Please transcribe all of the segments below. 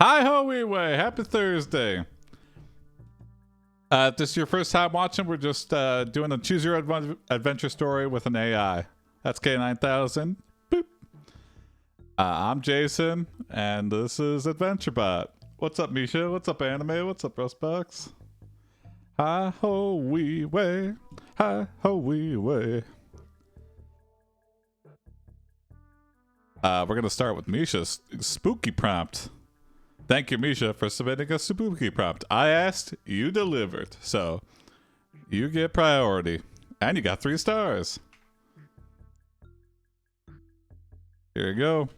Hi ho, way. Happy Thursday. If this is your first time watching, we're just doing a choose your adventure story with an AI. That's K9000. Boop. I'm Jason, and this is AdventureBot. What's up, Misha? What's up, Anime? What's up, Rustbox? Hi ho, wee way. Hi ho, wee way. We're gonna start with Misha's spooky prompt. Thank you, Misha, for submitting a spooky prompt. I asked, you delivered. So, you get priority. And you got 3 stars. Here you go.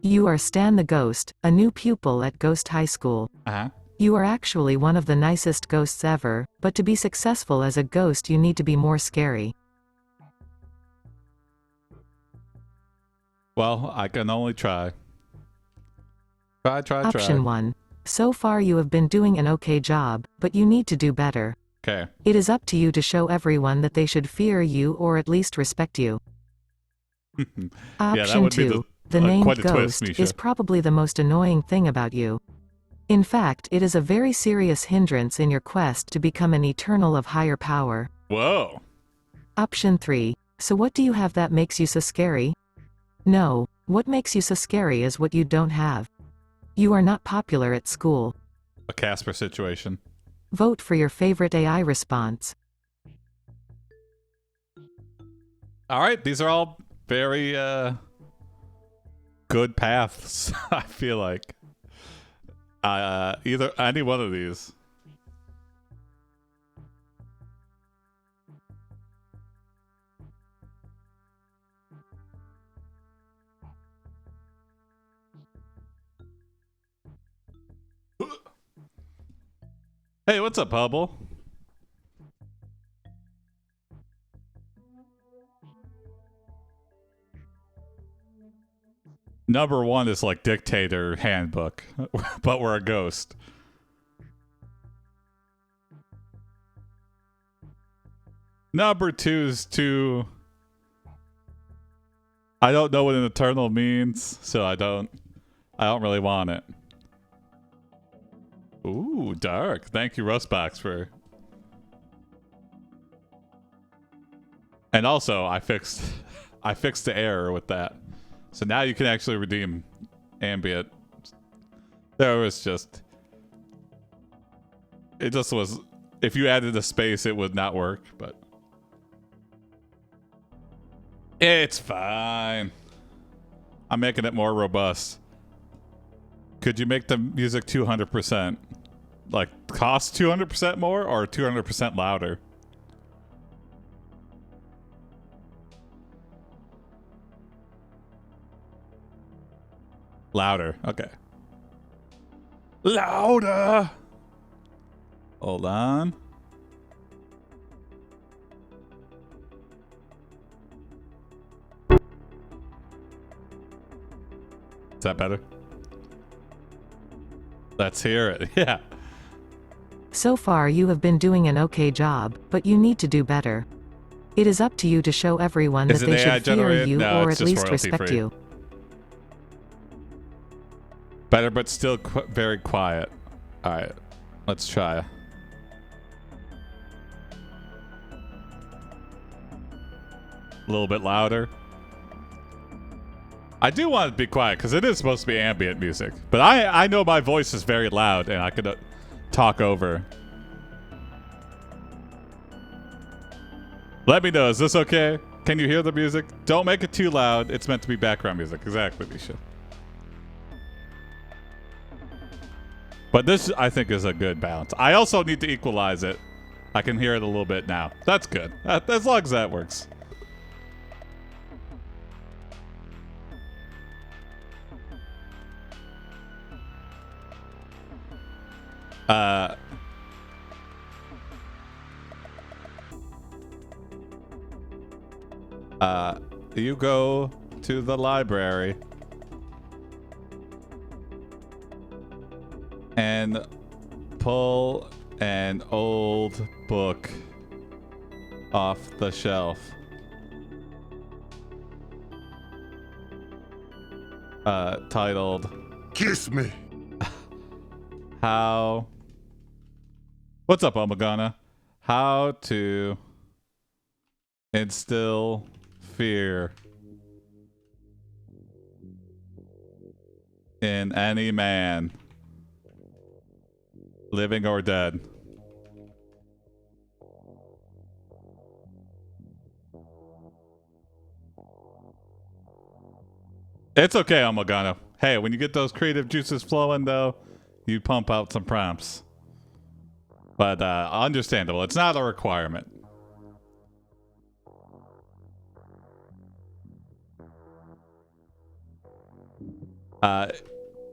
You are Stan the Ghost, a new pupil at Ghost High School. You are actually one of the nicest ghosts ever, but to be successful as a ghost you need to be more scary. Well, I can only try. Try. Option 1. So far you have been doing an okay job, but you need to do better. Okay. It is up to you to show everyone that they should fear you or at least respect you. Option 2. The named ghost is probably the most annoying thing about you. In fact, it is a very serious hindrance in your quest to become an eternal of higher power. Whoa. Option 3. So what do you have that makes you so scary? No, what makes you so scary is what you don't have. You are not popular at school. A Casper situation. Vote for your favorite AI response. Alright, these are all very, good paths, I feel like. Any one of these. Hey, what's up, Hubble? Number 1 is like dictator handbook, but we're a ghost. Number 2 is too... I don't know what an eternal means, so I don't really want it. Ooh, dark. Thank you, Rustbox, for... And also, I fixed the error with that. So now you can actually redeem ambient. There was just... It just was... If you added a space, it would not work, but... It's fine. I'm making it more robust. Could you make the music 200%? Like, cost 200% more or 200% louder? Louder. Okay. Louder! Hold on. Is that better? Let's hear it. Yeah. So far you have been doing an okay job, but you need to do better. It is up to you to show everyone that they should fear you or at least respect you. Better, but still very quiet. All right, let's try. A little bit louder. I do want it to be quiet because it is supposed to be ambient music, but I know my voice is very loud and I could talk over. Let me know, is this okay? Can you hear the music? Don't make it too loud. It's meant to be background music. Exactly, Misha. But this, I think, is a good balance. I also need to equalize it. I can hear it a little bit now. That's good. As long as that works. You go to the library and pull an old book off the shelf. titled Kiss Me. How... What's up, Omagana? How to instill fear in any man, living or dead. It's okay, Omagana. Hey, when you get those creative juices flowing, though, you pump out some prompts. But understandable. It's not a requirement.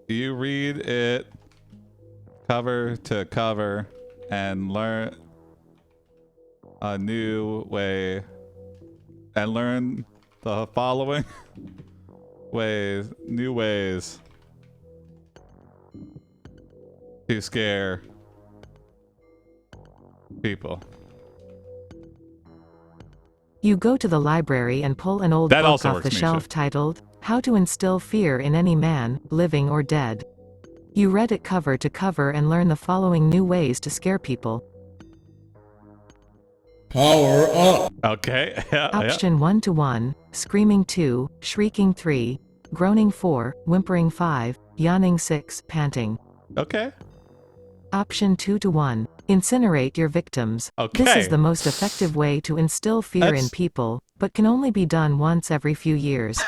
You read it cover to cover and learn a new way and learn the following new ways to scare people. You go to the library and pull an old book off the shelf titled, How to Instill Fear in Any Man, Living or Dead. You read it cover to cover and learn the following new ways to scare people. Power up. Okay. Option 1 to 1, screaming 2, shrieking 3, groaning 4, whimpering 5, yawning 6, panting. Okay. Option 2 to 1, incinerate your victims. Okay. This is the most effective way to instill fear in people, but can only be done once every few years.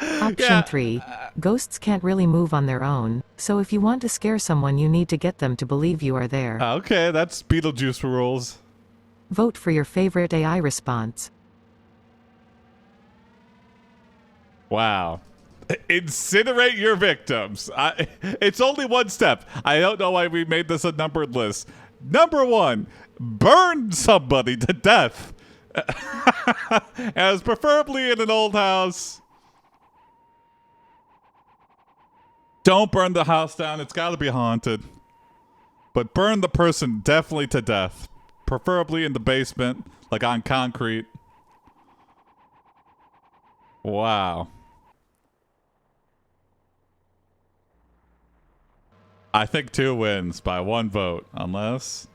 Option 3, ghosts can't really move on their own, so if you want to scare someone you need to get them to believe you are there. Okay, that's Beetlejuice rules. Vote for your favorite AI response. Wow. Incinerate your victims. It's only one step. I don't know why we made this a numbered list. Number 1, burn somebody to death. As preferably in an old house. Don't burn the house down. It's got to be haunted. But burn the person definitely to death. Preferably in the basement, like on concrete. Wow. I think 2 wins by 1 vote, unless...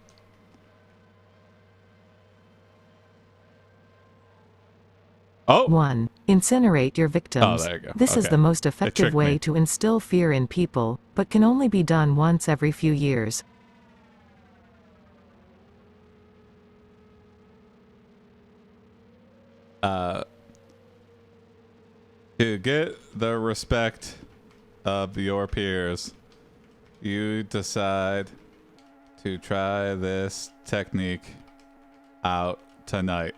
Oh! 1. Incinerate your victims. Oh, there you go. This is the most effective way to instill fear in people, but can only be done once every few years. To get the respect of your peers, you decide to try this technique out tonight.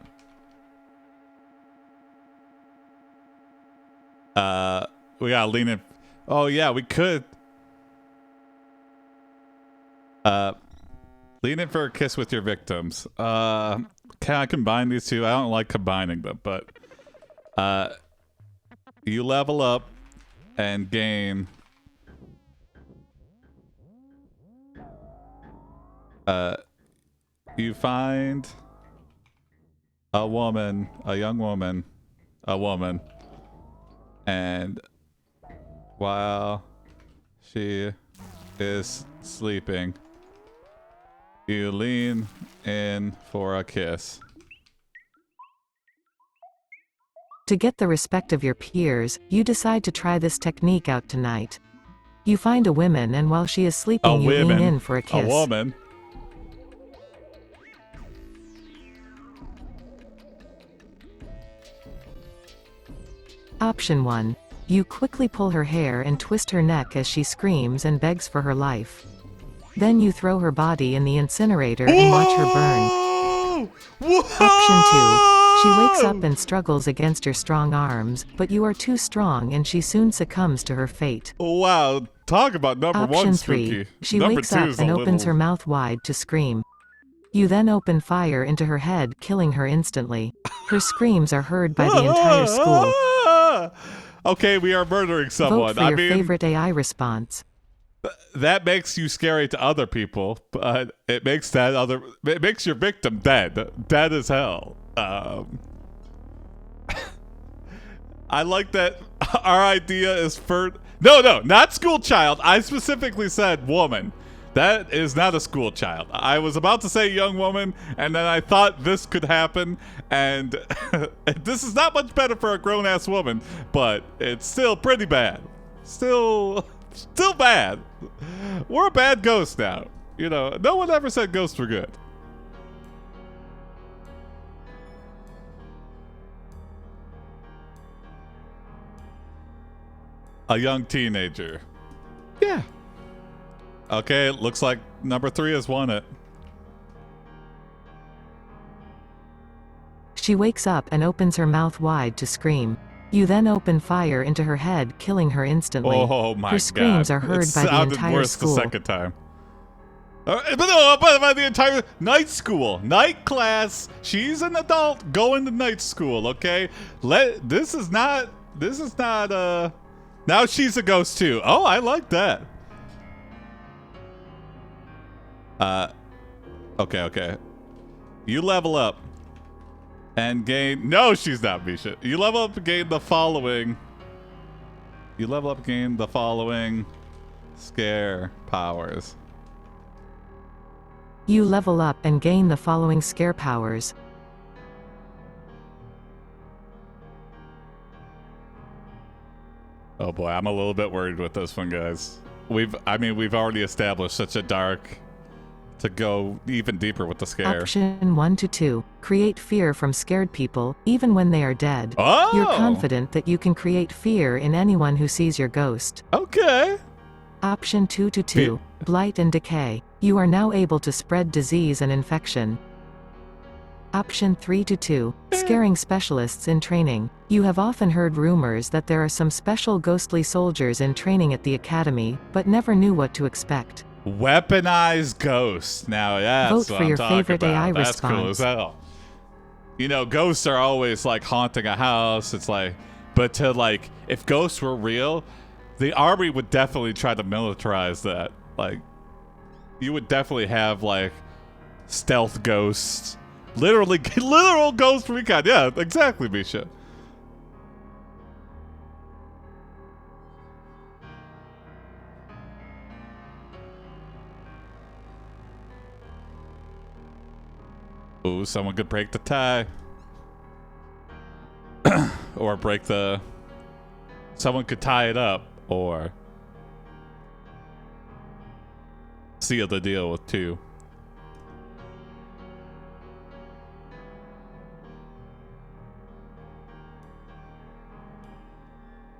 We gotta lean in. Oh yeah, we could. Lean in for a kiss with your victims. Can I combine these two? I don't like combining them, but you level up and gain you find a young woman, and while she is sleeping, you lean in for a kiss. To get the respect of your peers, you decide to try this technique out tonight. You find a woman, and while she is sleeping, you lean in for a kiss. A woman. Option 1. You quickly pull her hair and twist her neck as she screams and begs for her life. Then you throw her body in the incinerator and watch her burn. Option 2. She wakes up and struggles against your strong arms, but you are too strong and she soon succumbs to her fate. Wow, talk about number 1 spooky. Option 3. She wakes up and opens her mouth wide to scream. You then open fire into her head, killing her instantly. Her screams are heard by the entire school. Okay, we are murdering someone. Vote for your favorite AI response. That makes you scary to other people, but it makes your victim dead as hell. I like that our idea is for... No, not school child. I specifically said woman. That is not a school child. I was about to say young woman, and then I thought this could happen, and this is not much better for a grown-ass woman, but it's still pretty bad. Still bad. We're a bad ghost now. You know, no one ever said ghosts were good. A young teenager. Yeah. Okay, looks like number 3 has won it. She wakes up and opens her mouth wide to scream. You then open fire into her head, killing her instantly. Oh my God. Her screams are heard by the entire worse school. The second time. But no, by the entire night school, night class. She's an adult going to night school. Okay, this is not. Now she's a ghost too. Oh, I like that. Okay. You level up and gain. No, she's not Misha. You level up and gain the following. Scare powers. You level up and gain the following scare powers. Oh boy, I'm a little bit worried with this one, guys. We've already established such a dark to go even deeper with the scare. Option 1 to 2. Create fear from scared people, even when they are dead. Oh! You're confident that you can create fear in anyone who sees your ghost. Okay. Option 2 to 2. Blight and decay. You are now able to spread disease and infection. Option 3 to 2. Scaring specialists in training. You have often heard rumors that there are some special ghostly soldiers in training at the academy, but never knew what to expect. Weaponized ghosts. Now, yeah, Vote for your favorite AI That's response. cool as hell. You know, ghosts are always like haunting a house. It's like, but to like, if ghosts were real, the army would definitely try to militarize that. Like, you would definitely have like stealth ghosts. Literal ghost recon. Yeah, exactly, Misha. Ooh, someone could break the tie. Or break the... Someone could tie it up, or... seal the deal with 2.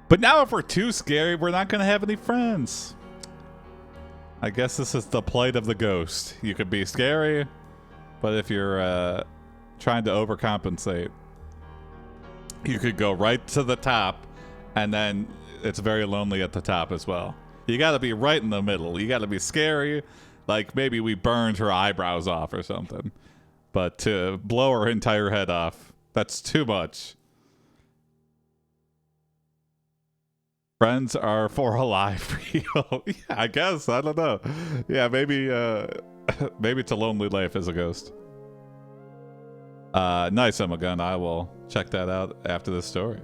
But now if we're too scary, we're not going to have any friends. I guess this is the plight of the ghost. You could be scary, but if you're trying to overcompensate, you could go right to the top, and then it's very lonely at the top as well. You got to be right in the middle. You got to be scary, like maybe we burned her eyebrows off or something. But to blow her entire head off, that's too much. Friends are for a life. Yeah, I guess. I don't know. Yeah, maybe maybe it's a lonely life as a ghost. Nice, Gun. I will check that out after this story.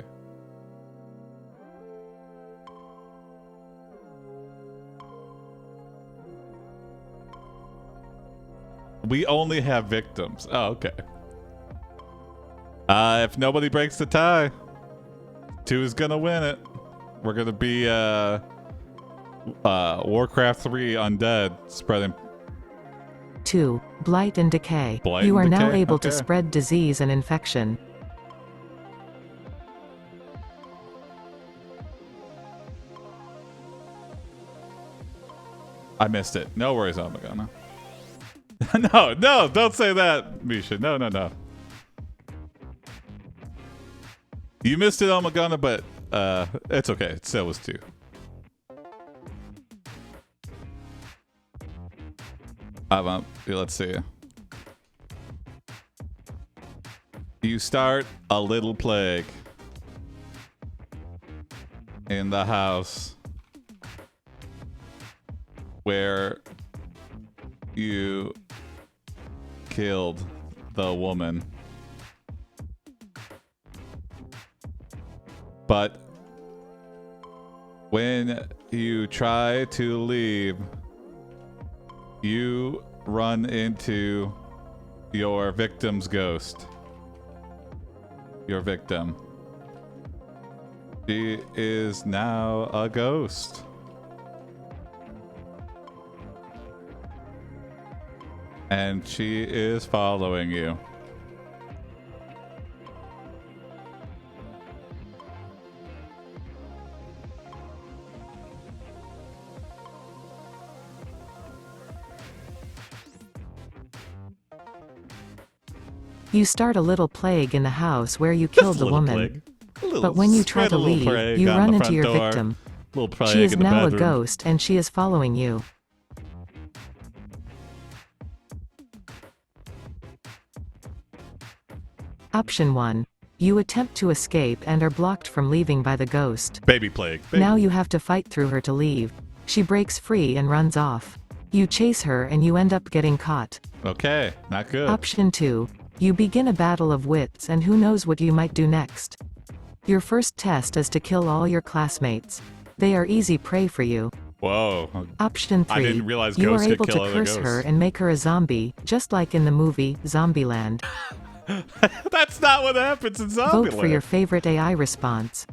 We only have victims. Oh, okay. If nobody breaks the tie, 2 is gonna win it. We're gonna be Warcraft 3 undead spreading. 2. Blight and decay. Blight you are and now decay? able Okay. to spread disease and infection. I missed it. No worries, Omagana. No, don't say that, Misha. No. You missed it, Omagana, but it's okay. It still was 2. Let's see. You start a little plague in the house where you killed the woman. But when you try to leave, you run into your victim's ghost. Your victim. She is now a ghost. And she is following you. You start a little plague in the house where you killed the woman. But when you try to leave, you run into your victim. She is now a ghost and she is following you. Option 1. You attempt to escape and are blocked from leaving by the ghost. Baby plague. Now you have to fight through her to leave. She breaks free and runs off. You chase her and you end up getting caught. Okay, not good. Option 2. You begin a battle of wits and who knows what you might do next. Your first test is to kill all your classmates. They are easy prey for you. Whoa. Option 3. I didn't realize you are ghosts could able to kill other curse ghosts. her and make her a zombie, just like in the movie Zombieland. That's not what happens in Zombieland. Vote for your favorite AI response.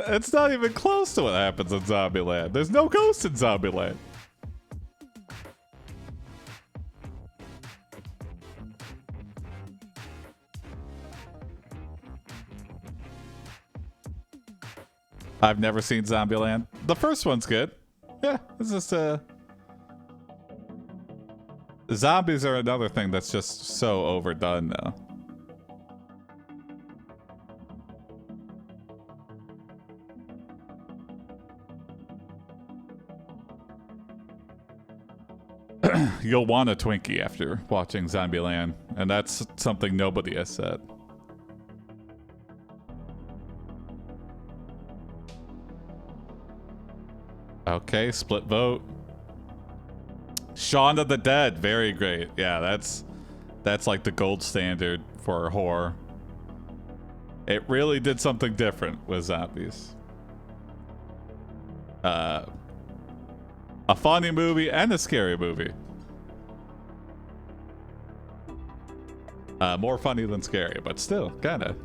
It's not even close to what happens in Zombieland. There's no ghosts in Zombieland. I've never seen Zombieland. The first one's good. Yeah, it's just zombies are another thing that's just so overdone now. You'll want a Twinkie after watching Zombieland, and that's something nobody has said. Okay, split vote. Shaun of the Dead, very great. Yeah, that's like the gold standard for horror. It really did something different with zombies. A funny movie and a scary movie. More funny than scary, but still, kinda.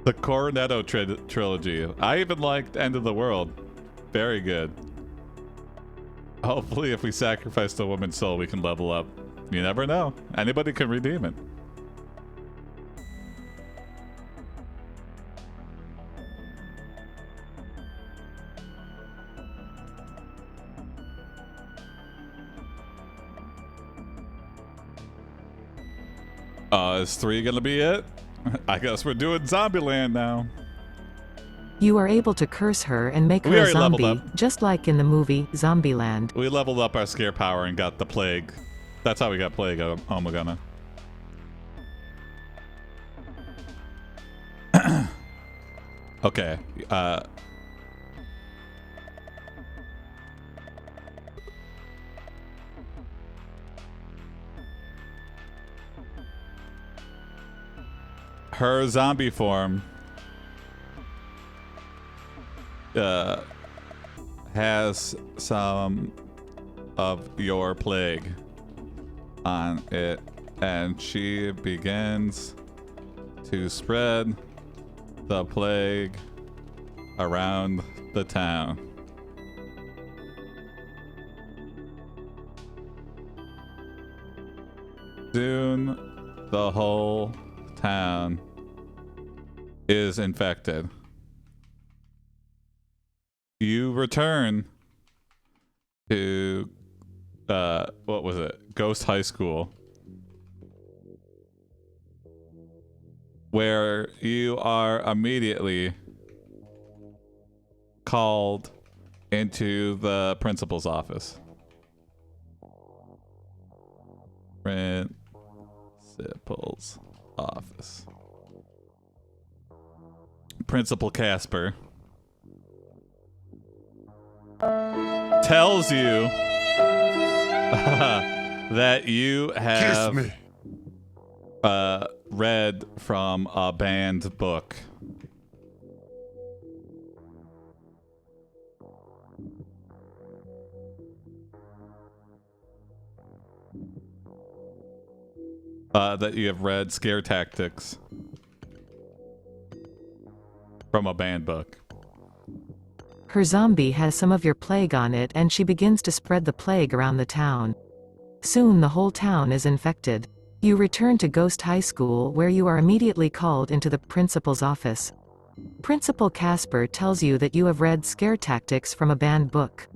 The Cornetto trilogy. I even liked End of the World. Very good. Hopefully, if we sacrifice the woman's soul, we can level up. You never know. Anybody can redeem it. Is 3 gonna be it? I guess we're doing Zombieland now. You are able to curse her and make her a zombie, just like in the movie Zombieland. We leveled up our scare power and got the plague. That's how we got plague, Omagana. Okay. Her zombie form has some of your plague on it, and she begins to spread the plague around the town. Soon, the whole town is infected. You return to what was it? Ghost High School, where you are immediately called into the principal's office. Principal's office. Principal Casper tells you that you have Kiss me. read from a banned book. That you have read Scare Tactics from a banned book. Her zombie has some of your plague on it and she begins to spread the plague around the town. Soon the whole town is infected. You return to Ghost High School where you are immediately called into the principal's office. Principal Casper tells you that you have read Scare Tactics from a banned book.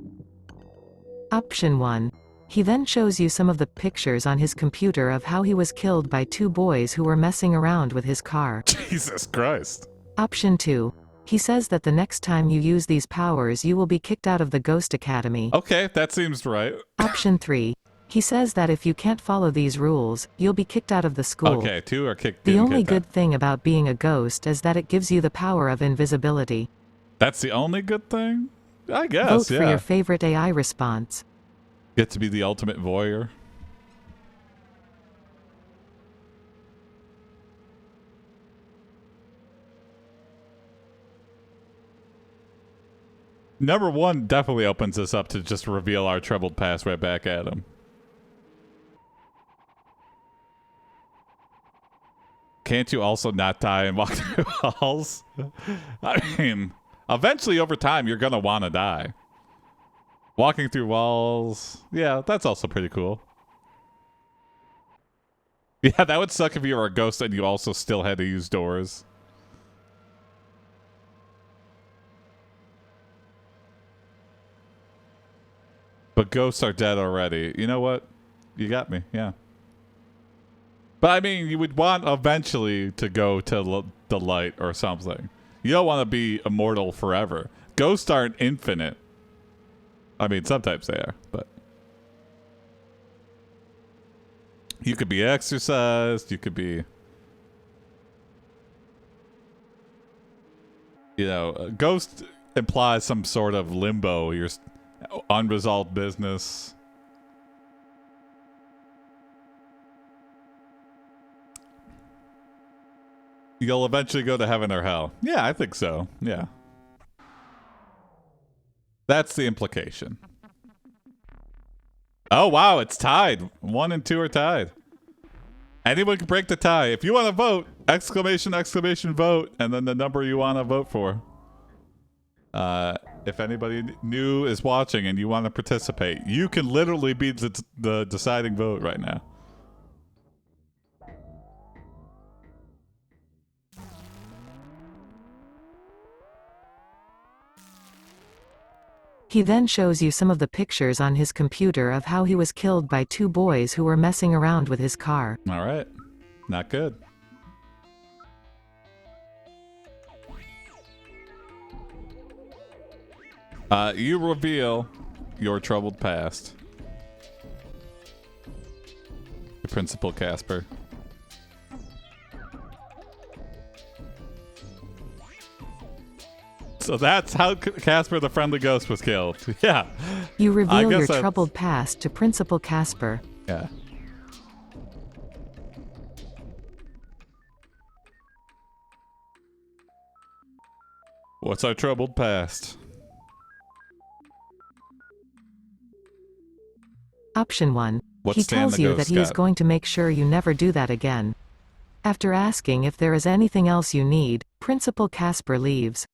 Option 1. He then shows you some of the pictures on his computer of how he was killed by 2 boys who were messing around with his car. Jesus Christ. Option 2. He says that the next time you use these powers you will be kicked out of the Ghost Academy. Okay, that seems right. Option 3. He says that if you can't follow these rules, you'll be kicked out of the school. Okay, 2 are kicked. The only good thing about being a ghost is that it gives you the power of invisibility. That's the only good thing? I guess, Vote yeah. for your favorite AI response. Get to be the ultimate voyeur. Number 1 definitely opens us up to just reveal our troubled past right back at him. Can't you also not die and walk through walls? I mean, eventually over time, you're going to want to die. Walking through walls. Yeah, that's also pretty cool. Yeah, that would suck if you were a ghost and you also still had to use doors. But ghosts are dead already. You know what? You got me, yeah. But I mean, you would want eventually to go to the light or something. You don't want to be immortal forever. Ghosts aren't infinite. I mean, sometimes they are, but you could be exorcised. You could be, you know, a ghost implies some sort of limbo. Your unresolved business. You'll eventually go to heaven or hell. Yeah, I think so. Yeah. That's the implication. Oh, wow, it's tied. 1 and 2 are tied. Anyone can break the tie. If you want to vote, exclamation, exclamation, vote, and then the number you want to vote for. If anybody new is watching and you want to participate, you can literally be the deciding vote right now. He then shows you some of the pictures on his computer of how he was killed by 2 boys who were messing around with his car. All right. Not good. You reveal your troubled past. Principal Casper. So that's how Casper the Friendly Ghost was killed. Yeah. You reveal your troubled past to Principal Casper. Yeah. What's our troubled past? Option 1. What's He Stan tells the you Ghost that he is got? going to make sure you never do that again. After asking if there is anything else you need, Principal Casper leaves.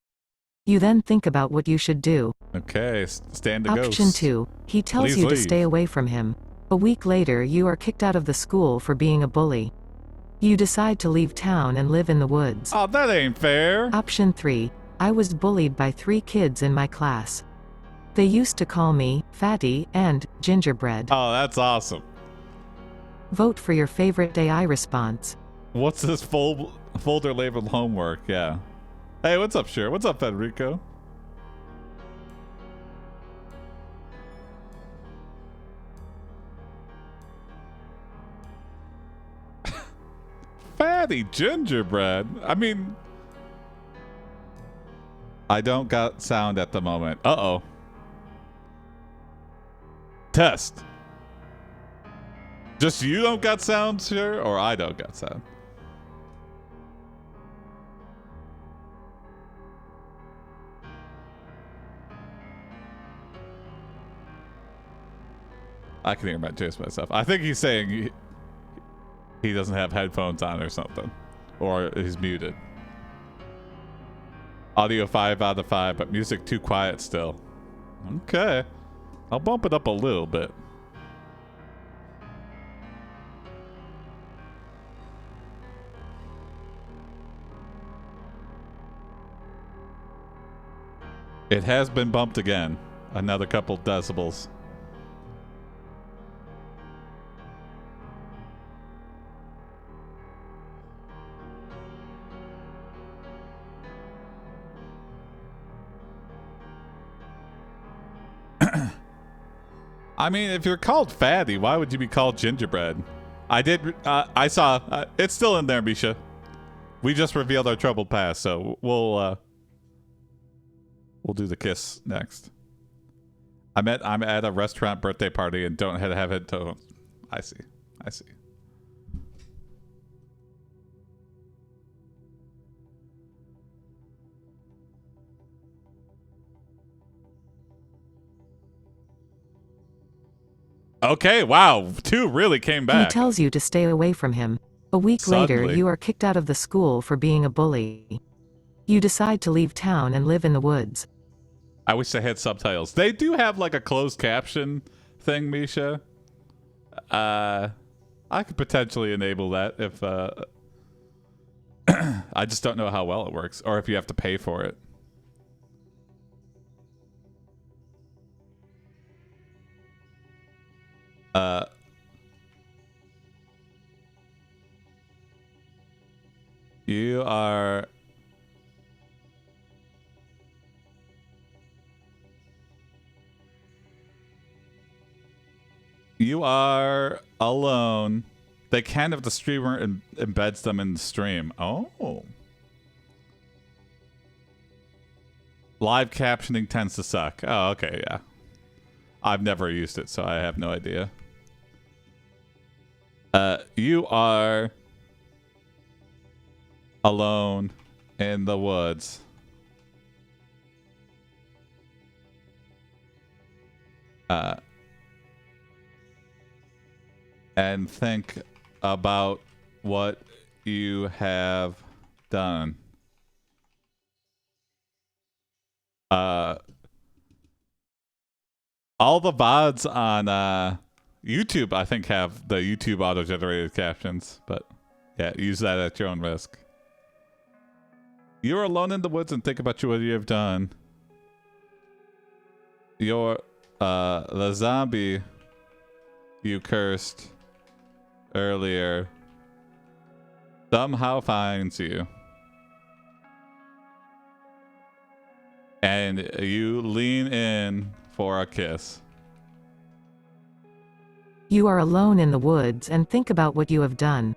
You then think about what you should do. Okay, Stan the Ghost. Option 2. He tells Please you to leave. stay away from him. A week later you are kicked out of the school for being a bully. You decide to leave town and live in the woods. Oh, that ain't fair. Option 3. I was bullied by 3 kids in my class. They used to call me Fatty and Gingerbread. Oh, that's awesome. Vote for your favorite AI response. What's this folder labeled homework? Yeah. Hey, what's up, Cher? What's up, Federico? Fatty Gingerbread. I mean, I don't got sound at the moment. Uh-oh. Test. Just you don't got sounds here, or I don't got sound? I can hear my Jace myself. I think he's saying he doesn't have headphones on or something. Or he's muted. Audio 5 out of 5, but music too quiet still. Okay. I'll bump it up a little bit. It has been bumped again. Another couple decibels. I mean, if you're called fatty, why would you be called gingerbread? I saw, it's still in there, Misha. We just revealed our troubled past, so we'll do the kiss next. I'm at a restaurant birthday party and don't have headphones. I see. Okay, wow. 2 really came back. He tells you to stay away from him. A week later, you are kicked out of the school for being a bully. You decide to leave town and live in the woods. I wish they had subtitles. They do have like a closed caption thing, Misha. I could potentially enable that if I just don't know how well it works, or if you have to pay for it. You are alone. They can if the streamer embeds them in the stream. Oh. Live captioning tends to suck. Oh, okay, yeah. I've never used it, so I have no idea. You are alone in the woods. And think about what you have done. All the VODs on YouTube, I think, have the YouTube auto-generated captions, but yeah, use that at your own risk. You're alone in the woods and think about what you have done. You're the zombie you cursed earlier somehow finds you. And you lean in for a kiss. You are alone in the woods and think about what you have done.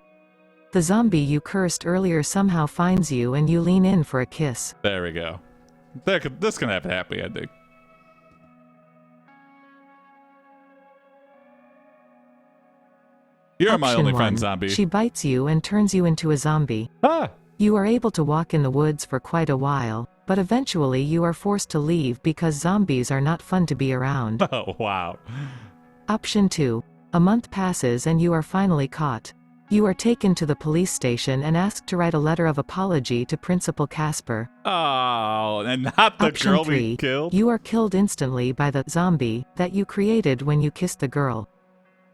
The zombie you cursed earlier somehow finds you and you lean in for a kiss. There we go. This can have a happy ending. You're my only friend, zombie. She bites you and turns you into a zombie. Ah! You are able to walk in the woods for quite a while, but eventually you are forced to leave because zombies are not fun to be around. Oh, wow. Option 2. A month passes and you are finally caught. You are taken to the police station and asked to write a letter of apology to Principal Casper. Oh, and not the Option girl 3. we killed? You are killed instantly by the zombie that you created when you kissed the girl.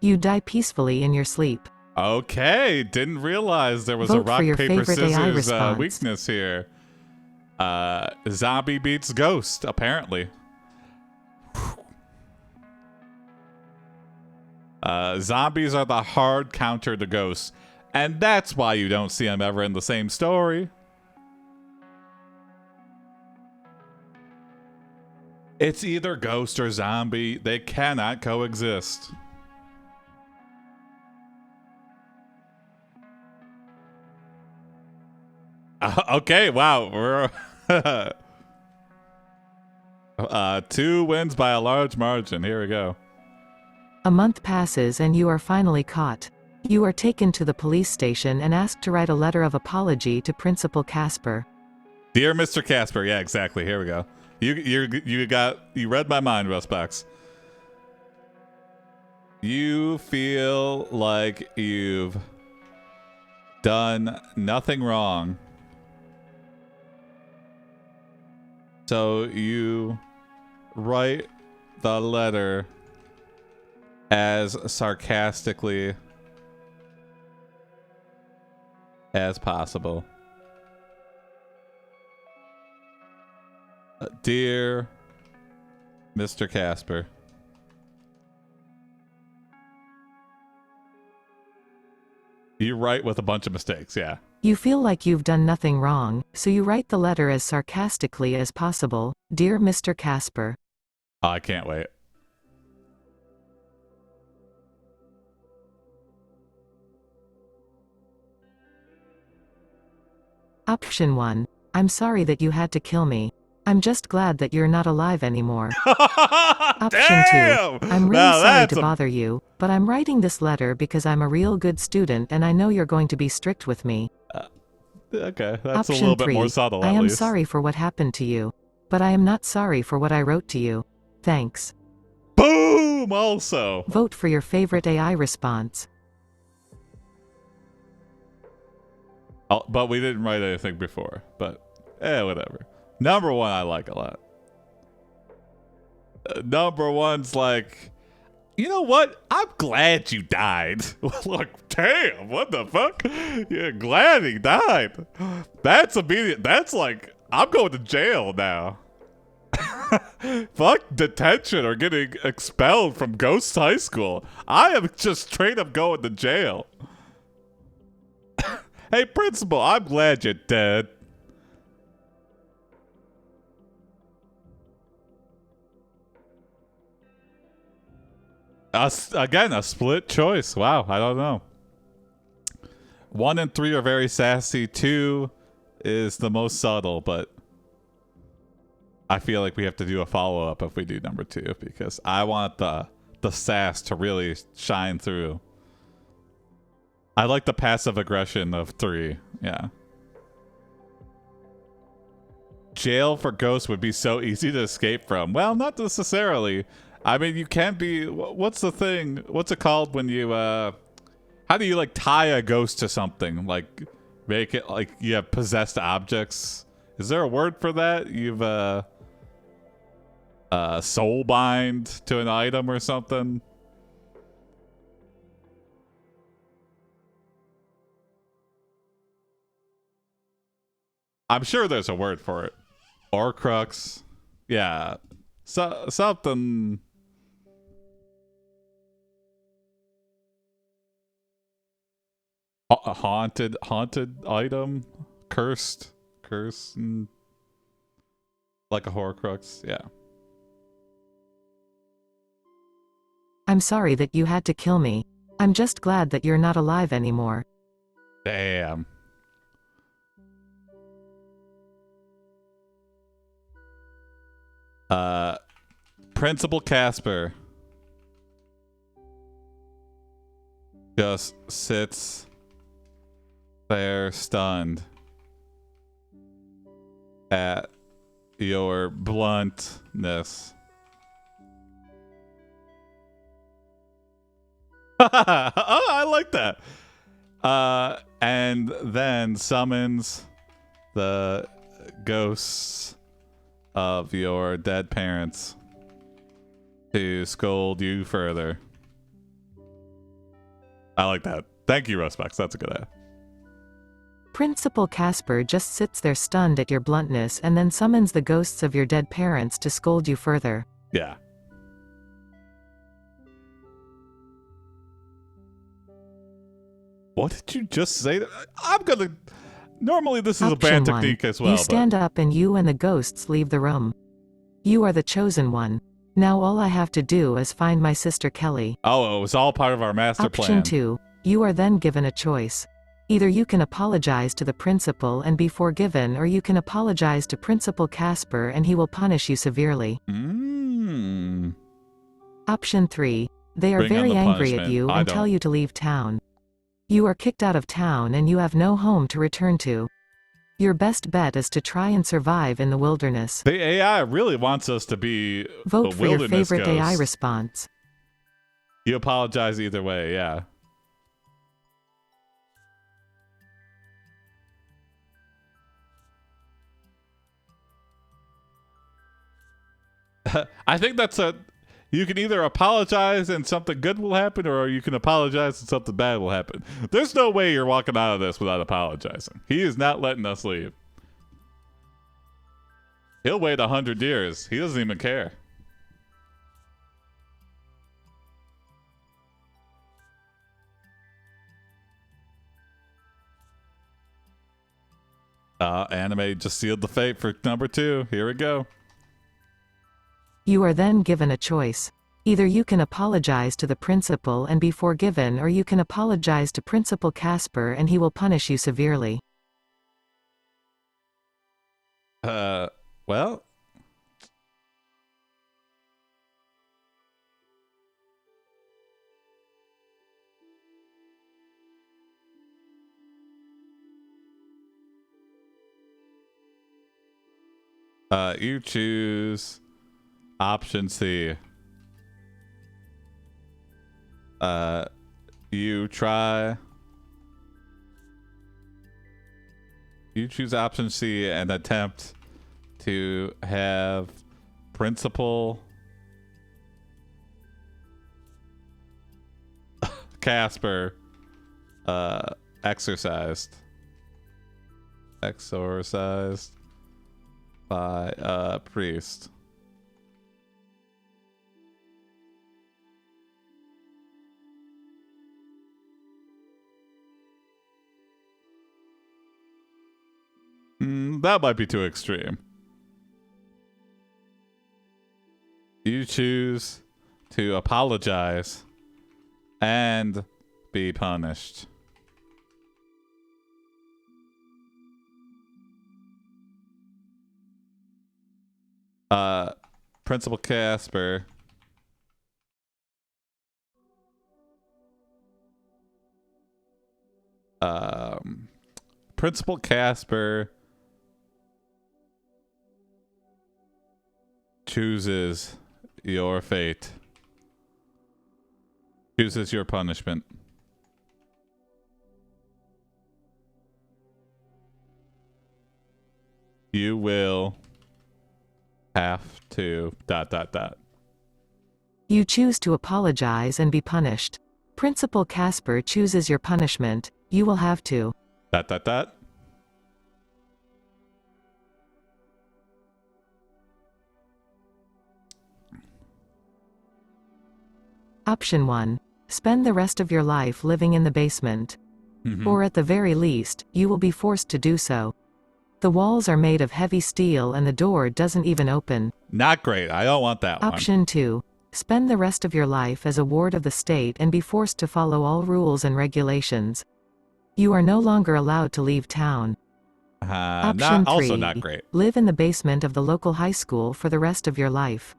You die peacefully in your sleep. Okay, didn't realize there was a rock, paper, scissors weakness here. Zombie beats ghost, apparently. Zombies are the hard counter to ghosts, and that's why you don't see them ever in the same story. It's either ghost or zombie. They cannot coexist. Okay, wow. We're 2 wins by a large margin. Here we go. A month passes and you are finally caught. You are taken to the police station and asked to write a letter of apology to Principal Casper. Dear Mr. Casper, yeah, exactly. Here we go. You read my mind, Rustbox. You feel like you've done nothing wrong. So you write the letter as sarcastically as possible. Dear Mr. Casper. You write with a bunch of mistakes, yeah. You feel like you've done nothing wrong, so you write the letter as sarcastically as possible. Dear Mr. Casper. Oh, I can't wait. Option 1. I'm sorry that you had to kill me. I'm just glad that you're not alive anymore. Option 2. I'm really sorry to bother you, but I'm writing this letter because I'm a real good student and I know you're going to be strict with me. Okay, that's Option a little bit 3. more subtle, I at am least. sorry for what happened to you, but I am not sorry for what I wrote to you. Thanks. Boom! Also. Vote for your favorite AI response. Oh, but we didn't write anything before. But, whatever. Number 1 I like a lot. Number 1's like, you know what? I'm glad you died. Like, damn, what the fuck? Yeah, glad he died. That's immediate. That's like, I'm going to jail now. Fuck detention or getting expelled from Ghost High School. I am just straight up going to jail. Hey, principal, I'm glad you're dead. Again, a split choice. Wow, I don't know. 1 and 3 are very sassy. 2 is the most subtle, but I feel like we have to do a follow-up if we do number 2 because I want the sass to really shine through. I like the passive aggression of 3. Yeah. Jail for ghosts would be so easy to escape from. Well, not necessarily. I mean, you can be... What's the thing? What's it called when you... How do you, like, tie a ghost to something? Like, make it, like, you have possessed objects? Is there a word for that? You've, soul bind to an item or something? I'm sure there's a word for it. Horcrux. Yeah. Something... A haunted item? Cursed? Like a Horcrux, yeah. I'm sorry that you had to kill me. I'm just glad that you're not alive anymore. Damn. Principal Casper just sits there stunned at your bluntness. Oh, I like that. And then summons the ghosts of your dead parents to scold you further. I like that. Thank you, Rustbox. That's a good idea. Principal Casper just sits there stunned at your bluntness and then summons the ghosts of your dead parents to scold you further. Yeah. What did you just say? I'm gonna... Normally this is Option a bad 1. technique as well. You stand up and you and the ghosts leave the room. You are the chosen one. Now all I have to do is find my sister Kelly. Oh, it was all part of our master plan. Option 2. You are then given a choice. Either you can apologize to the principal and be forgiven, or you can apologize to Principal Casper and he will punish you severely. Mm. Option 3. They are Bring on very the angry at punishment. you I and tell don't. you to leave town. You are kicked out of town and you have no home to return to. Your best bet is to try and survive in the wilderness. The AI really wants us to be Vote a for your wilderness favorite AI ghost. response. You apologize either way, yeah. I think that's you can either apologize and something good will happen, or you can apologize and something bad will happen. There's no way you're walking out of this without apologizing. He is not letting us leave. He'll wait 100 years. He doesn't even care. Anime just sealed the fate for number 2. Here we go. You are then given a choice. Either you can apologize to the principal and be forgiven, or you can apologize to Principal Casper and he will punish you severely. Well, you choose option C. You choose option C and attempt to have Principal Casper exorcised by a priest. That might be too extreme. You choose to apologize and be punished. Principal Casper Principal Casper chooses your fate. Chooses your punishment. You will have to ... You choose to apologize and be punished. Principal Casper chooses your punishment. You will have to ... Option 1. Spend the rest of your life living in the basement. Or at the very least, you will be forced to do so. The walls are made of heavy steel and the door doesn't even open. Not great. I don't want that one. Option 2. Spend the rest of your life as a ward of the state and be forced to follow all rules and regulations. You are no longer allowed to leave town. Option 3. Also not great. Live in the basement of the local high school for the rest of your life.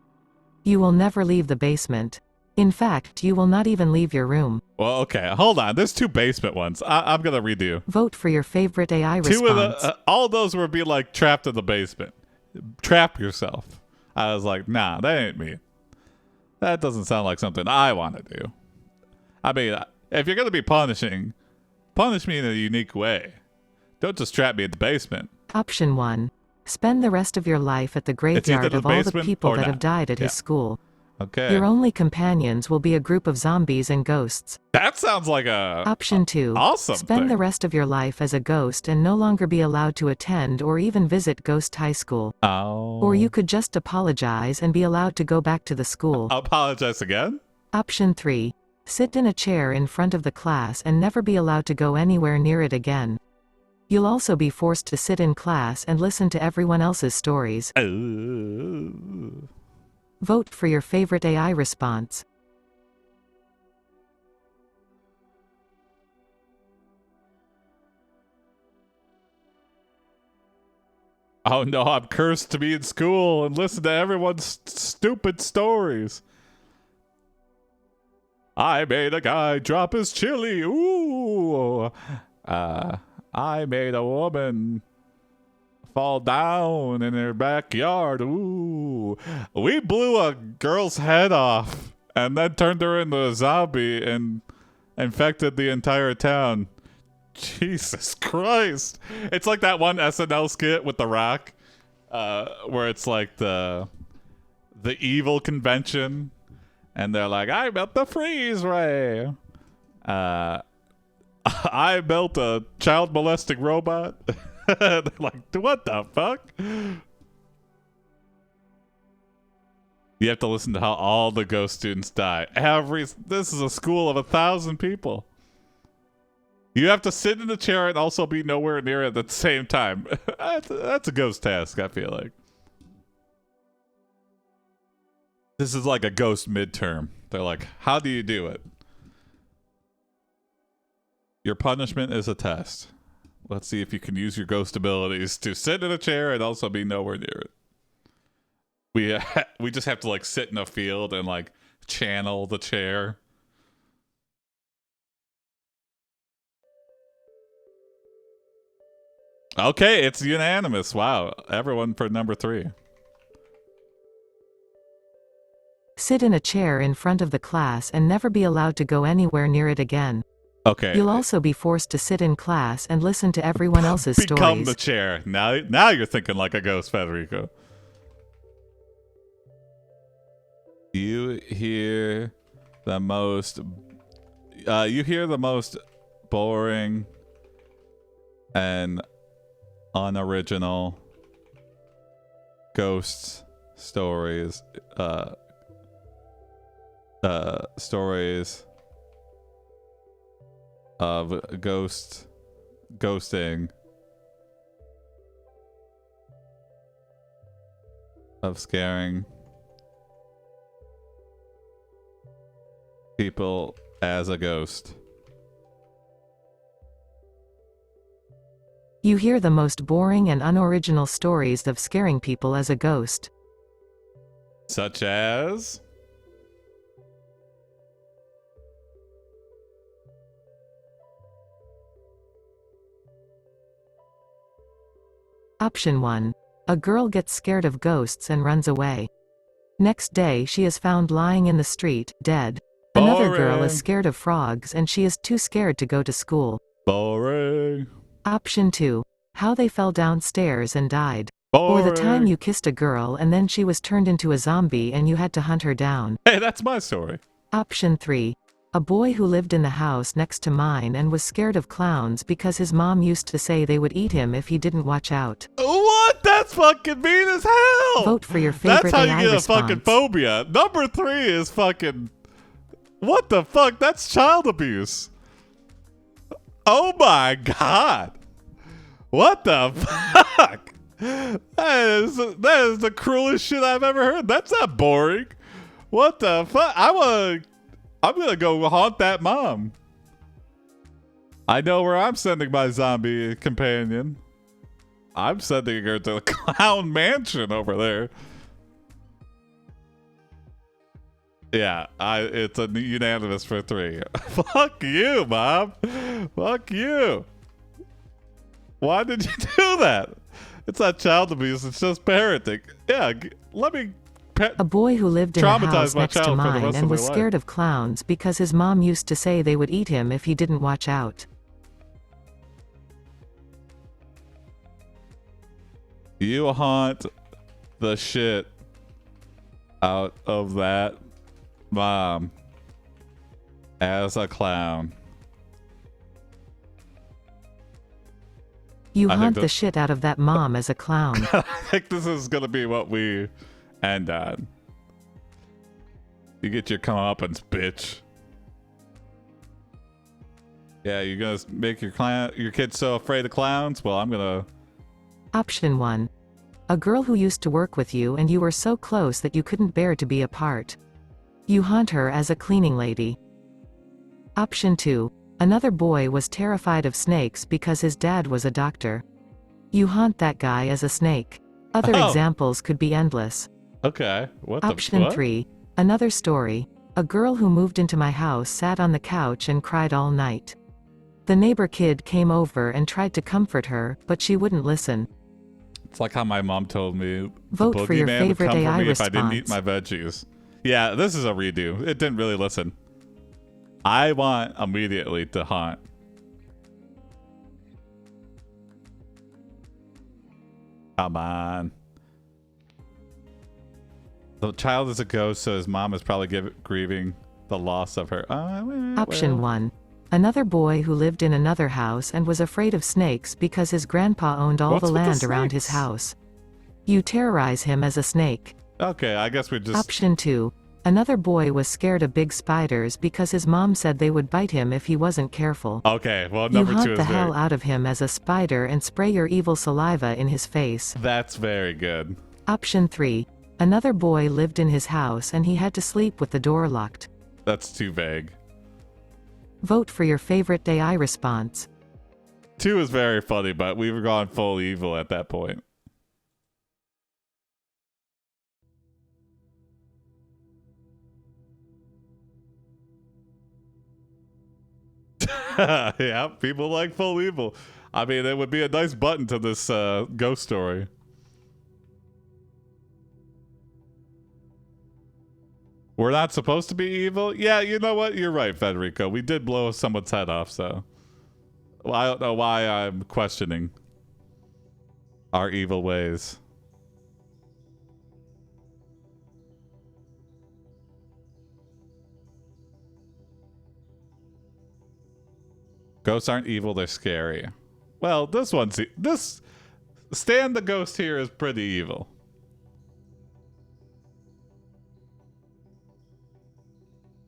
You will never leave the basement. In fact, you will not even leave your room. Well, okay, hold on. There's 2 basement ones. I'm gonna redo. Vote for your favorite AI response. 2 of the all of those would be like trapped in the basement. Trap yourself. I was like, nah, that ain't me. That doesn't sound like something I want to do. I mean, if you're gonna be punishing, punish me in a unique way. Don't just trap me in the basement. Option 1. Spend the rest of your life at the graveyard of all the people that have died at his school. Okay. Your only companions will be a group of zombies and ghosts. That sounds like a Option 2. Awesome. Spend the rest of your life as a ghost and no longer be allowed to attend or even visit Ghost High School. Oh. Or you could just apologize and be allowed to go back to the school. Apologize again? Option 3. Sit in a chair in front of the class and never be allowed to go anywhere near it again. You'll also be forced to sit in class and listen to everyone else's stories. Vote for your favorite AI response. Oh no, I'm cursed to be in school and listen to everyone's stupid stories. I made a guy drop his chili. Ooh. I made a woman fall down in her backyard. Ooh. We blew a girl's head off and then turned her into a zombie and infected the entire town. Jesus Christ. It's like that one SNL skit with The Rock, where it's like the evil convention, and they're like, I built the freeze ray. I built a child molesting robot. They're like, what the fuck? You have to listen to how all the ghost students die. This is a school of 1,000 people. You have to sit in a chair and also be nowhere near it at the same time. That's a ghost task, I feel like. This is like a ghost midterm. They're like, how do you do it? Your punishment is a test. Let's see if you can use your ghost abilities to sit in a chair and also be nowhere near it. We just have to like sit in a field and like channel the chair. Okay, it's unanimous. Wow, everyone for number 3. Sit in a chair in front of the class and never be allowed to go anywhere near it again. Okay. You'll also be forced to sit in class and listen to everyone else's stories. Become the chair. Now you're thinking like a ghost, Federico. You hear the most boring and unoriginal ghost stories stories of ghosting, of scaring people as a ghost. You hear the most boring and unoriginal stories of scaring people as a ghost. Such as? Option 1. A girl gets scared of ghosts and runs away. Next day she is found lying in the street, dead. Another girl is scared of frogs and she is too scared to go to school. Boring. Option 2. How they fell downstairs and died. Boring. Or the time you kissed a girl and then she was turned into a zombie and you had to hunt her down. Hey, that's my story. Option 3. A boy who lived in the house next to mine and was scared of clowns because his mom used to say they would eat him if he didn't watch out. What? That's fucking mean as hell. Vote for your favorite That's how AI you get response. a fucking phobia. Number 3 is fucking... What the fuck? That's child abuse. Oh my god. What the fuck? That is the cruelest shit I've ever heard. That's not boring. What the fuck? I'm gonna go haunt that mom. I know where I'm sending my zombie companion. I'm sending her to the clown mansion over there. Yeah, it's a unanimous for 3. Fuck you, Mom. Fuck you. Why did you do that? It's not child abuse, it's just parenting. Yeah, let me a boy who lived in a house next to mine and was life. scared of clowns because his mom used to say they would eat him if he didn't watch out. You haunt the shit out of that mom as a clown. You haunt the shit out of that mom as a clown. I think this is going to be what we end on. You get your comeuppance, bitch. Yeah, you're going to make your kid so afraid of clowns? Well, I'm going to... Option 1. A girl who used to work with you and you were so close that you couldn't bear to be apart. You haunt her as a cleaning lady. Option 2. Another boy was terrified of snakes because his dad was a doctor. You haunt that guy as a snake. Other examples could be endless. Okay. Option 3. Another story. A girl who moved into my house sat on the couch and cried all night. The neighbor kid came over and tried to comfort her, but she wouldn't listen. It's like how my mom told me Vote the for your boogeyman would favorite come for AI me if I didn't eat response. my veggies. Yeah, this is a redo. It didn't really listen. I want immediately to haunt. Come on. The child is a ghost, so his mom is probably grieving the loss of her. Option 1. Another boy who lived in another house and was afraid of snakes because his grandpa owned all What's the with the land around his snakes? house. You terrorize him as a snake. Okay, I guess we just... Option 2. Another boy was scared of big spiders because his mom said they would bite him if he wasn't careful. Okay, well, You number 2 haunt is the hell out of him as a spider and spray your evil saliva in his face. That's very good. Option 3. Another boy lived in his house and he had to sleep with the door locked. That's too vague. Vote for your favorite AI response. 2 is very funny, but we've gone full evil at that point. Yeah, people like full evil. I mean, it would be a nice button to this ghost story. We're not supposed to be evil? Yeah, you know what? You're right, Federico. We did blow someone's head off, so... Well, I don't know why I'm questioning our evil ways. Ghosts aren't evil, they're scary. Well, this Stan the ghost here is pretty evil.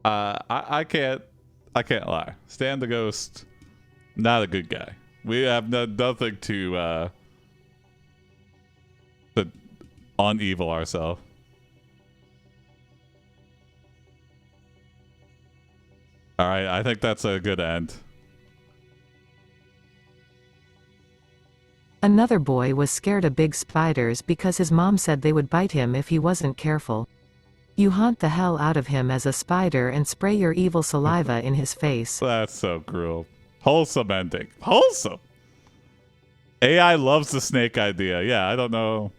I can't lie. Stan the ghost, not a good guy. We have nothing to un-evil ourselves. All right, I think that's a good end. Another boy was scared of big spiders because his mom said they would bite him if he wasn't careful. You haunt the hell out of him as a spider and spray your evil saliva in his face. That's so cruel. Wholesome ending. Wholesome. AI loves the snake idea. Yeah, I don't know.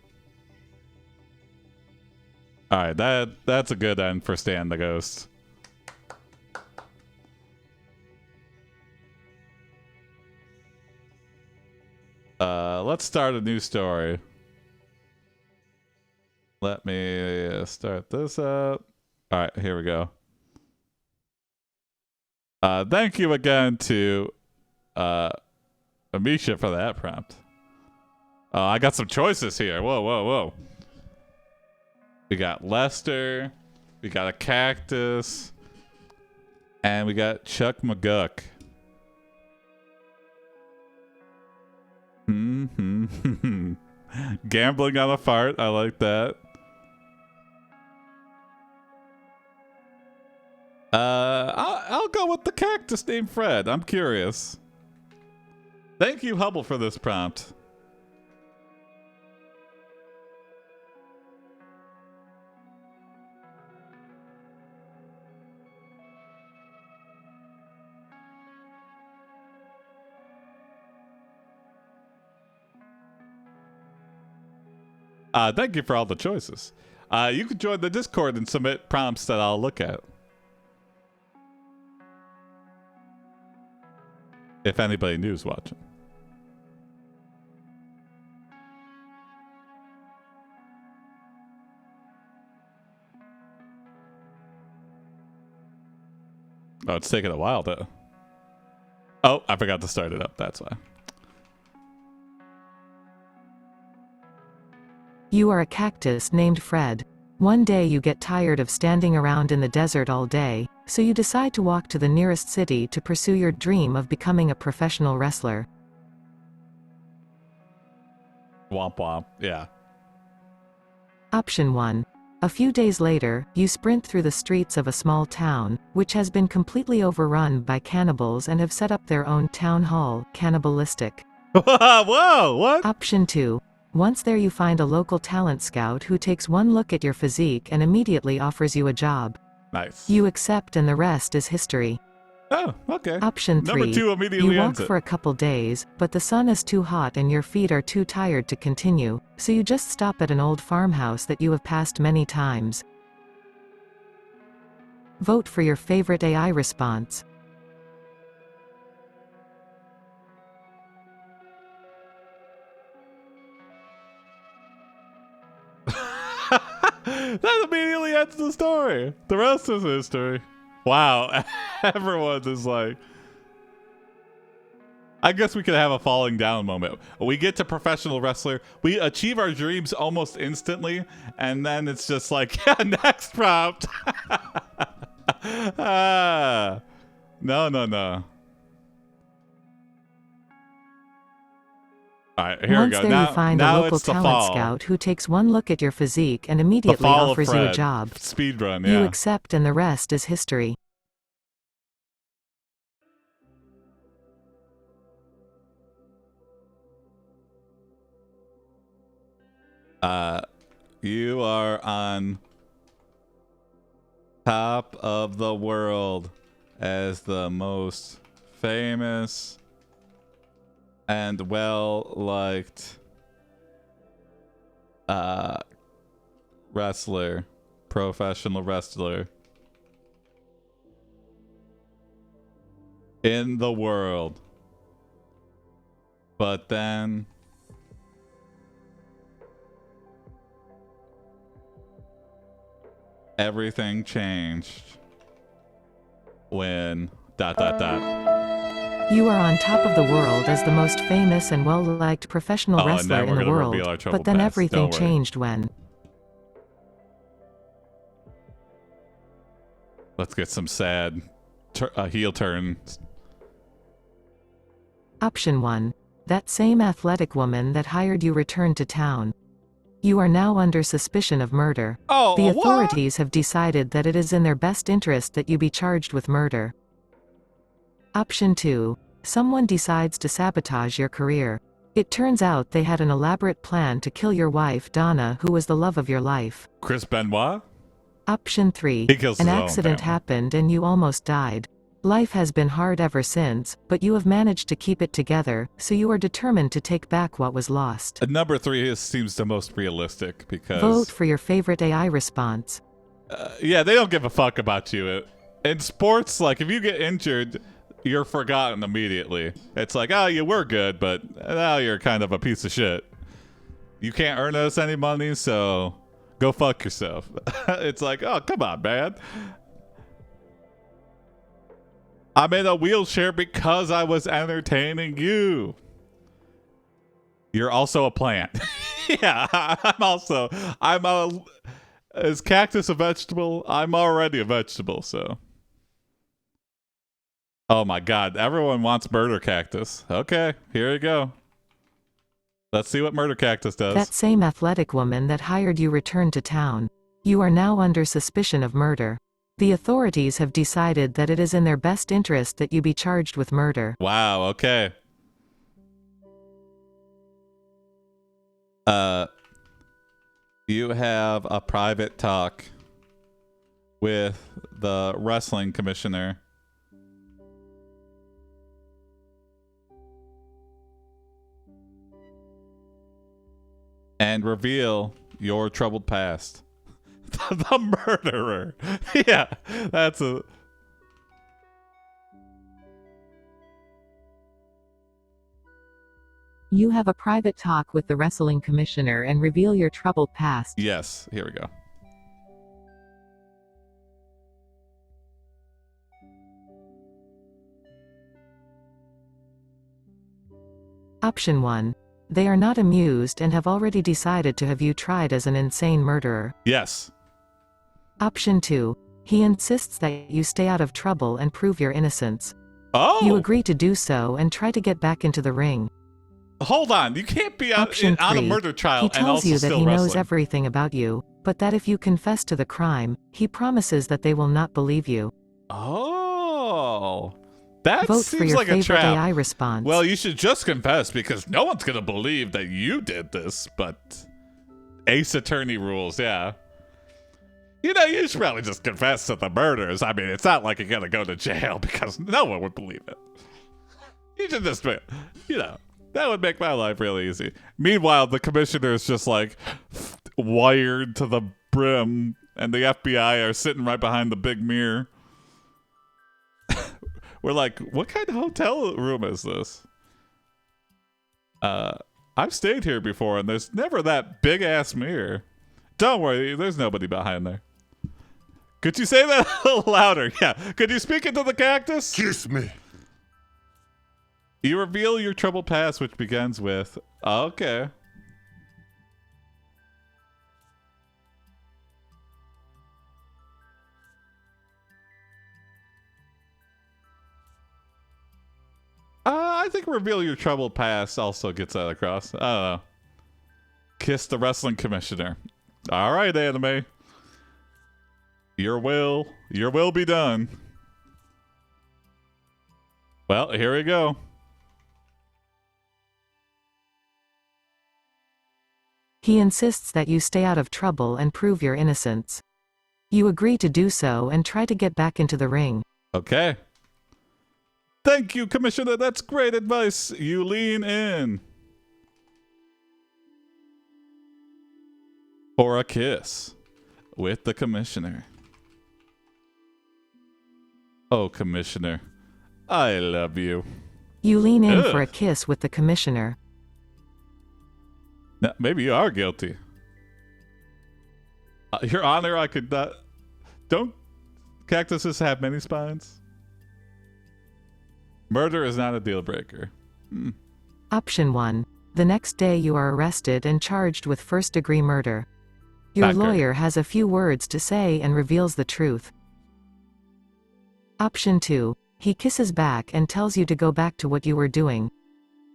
All right, that's a good end for Stan the Ghost. Let's start a new story. Let me start this up. All right, here we go. Thank you again to Amisha for that prompt. I got some choices here. Whoa. We got Lester. We got a cactus. And we got Chuck McGuck. Gambling on a fart. I like that. I'll go with the cactus named Fred. I'm curious. Thank you, Hubble, for this prompt. Thank you for all the choices. You can join the Discord and submit prompts that I'll look at. If anybody new is watching. Oh, it's taking a while though. Oh, I forgot to start it up. That's why. You are a cactus named Fred. One day you get tired of standing around in the desert all day, so you decide to walk to the nearest city to pursue your dream of becoming a professional wrestler. Womp womp, yeah. Option 1. A few days later, you sprint through the streets of a small town, which has been completely overrun by cannibals and have set up their own town hall, cannibalistic. Whoa, what? Option 2. Once there you find a local talent scout who takes one look at your physique and immediately offers you a job. Nice. You accept and the rest is history. Oh, okay. Option 3. Number 2 immediately You walk ends it. for a couple days, but the sun is too hot and your feet are too tired to continue, so you just stop at an old farmhouse that you have passed many times. Vote for your favorite AI response. That immediately ends the story. The rest is history. Wow. Everyone is like... I guess we could have a falling down moment. We get to professional wrestler. We achieve our dreams almost instantly. And then it's just like, yeah, next prompt. No. All right, here Once we go. there you find a local talent fall. scout who takes one look at your physique and immediately offers you a job. Speed run, yeah. You accept and the rest is history. You are on top of the world as the most famous and well-liked professional wrestler in the world. But then everything changed when ... You are on top of the world as the most famous and well-liked professional wrestler in the world, but then everything changed when... Let's get some sad heel turns. Option 1. That same athletic woman that hired you returned to town. You are now under suspicion of murder. Oh, the authorities have decided that it is in their best interest that you be charged with murder. Option 2. Someone decides to sabotage your career. It turns out they had an elaborate plan to kill your wife, Donna, who was the love of your life. Chris Benoit? Option 3. He kills his An own accident family. happened and you almost died. Life has been hard ever since, but you have managed to keep it together, so you are determined to take back what was lost. Number 3 seems the most realistic because... Vote for your favorite AI response. Yeah, they don't give a fuck about you. In sports, like, if you get injured, you're forgotten immediately. It's like, oh, you were good, but now you're kind of a piece of shit. You can't earn us any money, so go fuck yourself. It's like, oh, come on, man. I'm in a wheelchair because I was entertaining you. You're also a plant. Yeah, is cactus a vegetable? I'm already a vegetable, so. Oh my God, everyone wants murder cactus. Okay, here you go. Let's see what murder cactus does. That same athletic woman that hired you returned to town. You are now under suspicion of murder. The authorities have decided that it is in their best interest that you be charged with murder. Wow, okay. You have a private talk with the wrestling commissioner. And reveal your troubled past. The murderer. Yeah, that's a... You have a private talk with the wrestling commissioner and reveal your troubled past. Yes, here we go. Option 1. They are not amused and have already decided to have you tried as an insane murderer. Yes. Option 2. He insists that you stay out of trouble and prove your innocence. Oh! You agree to do so and try to get back into the ring. Hold on, you can't be on a murder trial and also he tells you that still he knows wrestling. everything about you, but that if you confess to the crime, he promises that they will not believe you. Oh, that Vote for seems your like a favorite trap. AI response. Well, you should just confess because no one's gonna believe that you did this. But Ace Attorney rules, yeah. You know, you should probably just confess to the murders. I mean, it's not like you're gonna go to jail because no one would believe it. You should just, you know, that would make my life really easy. Meanwhile, the commissioner is just like wired to the brim, and the FBI are sitting right behind the big mirror. We're like, what kind of hotel room is this? I've stayed here before, and there's never that big ass mirror. Don't worry, there's nobody behind there. Could you say that a little louder? Yeah. Could you speak into the cactus? Kiss me. You reveal your troubled past, which begins with, okay. I think reveal your troubled past also gets that across. I don't know. Kiss the wrestling commissioner. All right, anime. Your will be done. Well, here we go. He insists that you stay out of trouble and prove your innocence. You agree to do so and try to get back into the ring. Okay. Thank you, Commissioner. That's great advice. You lean in. For a kiss with the Commissioner. Oh, Commissioner. I love you. You lean in for a kiss with the Commissioner. Now, maybe you are guilty. Your Honor, I could not... Don't cactuses have many spines? Murder is not a deal breaker. Option 1. The next day you are arrested and charged with first-degree murder. Your lawyer has a few words to say and reveals the truth. Option 2. He kisses back and tells you to go back to what you were doing.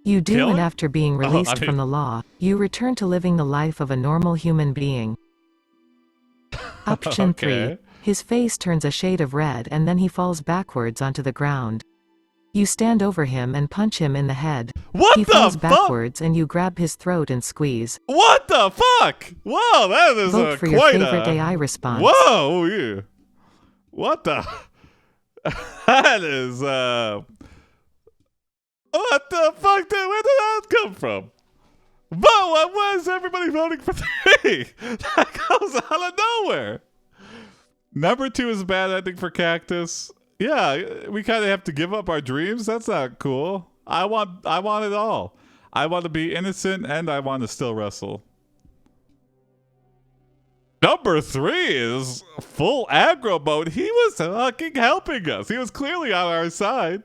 You do, Killing? and after being released from the law, you return to living the life of a normal human being. Option 3. His face turns a shade of red and then he falls backwards onto the ground. You stand over him and punch him in the head. What he the falls fuck? backwards and you grab his throat and squeeze. What the fuck? Whoa, that is Vote for your favorite AI response. Whoa, yeah. What the? That is, what the fuck? Where did that come from? But what was everybody voting for 3? That comes out of nowhere. Number 2 is a bad ending for Cactus. Yeah, we kind of have to give up our dreams. That's not cool. I want it all. I want to be innocent and I want to still wrestle. Number 3 is full aggro mode. He was fucking helping us. He was clearly on our side.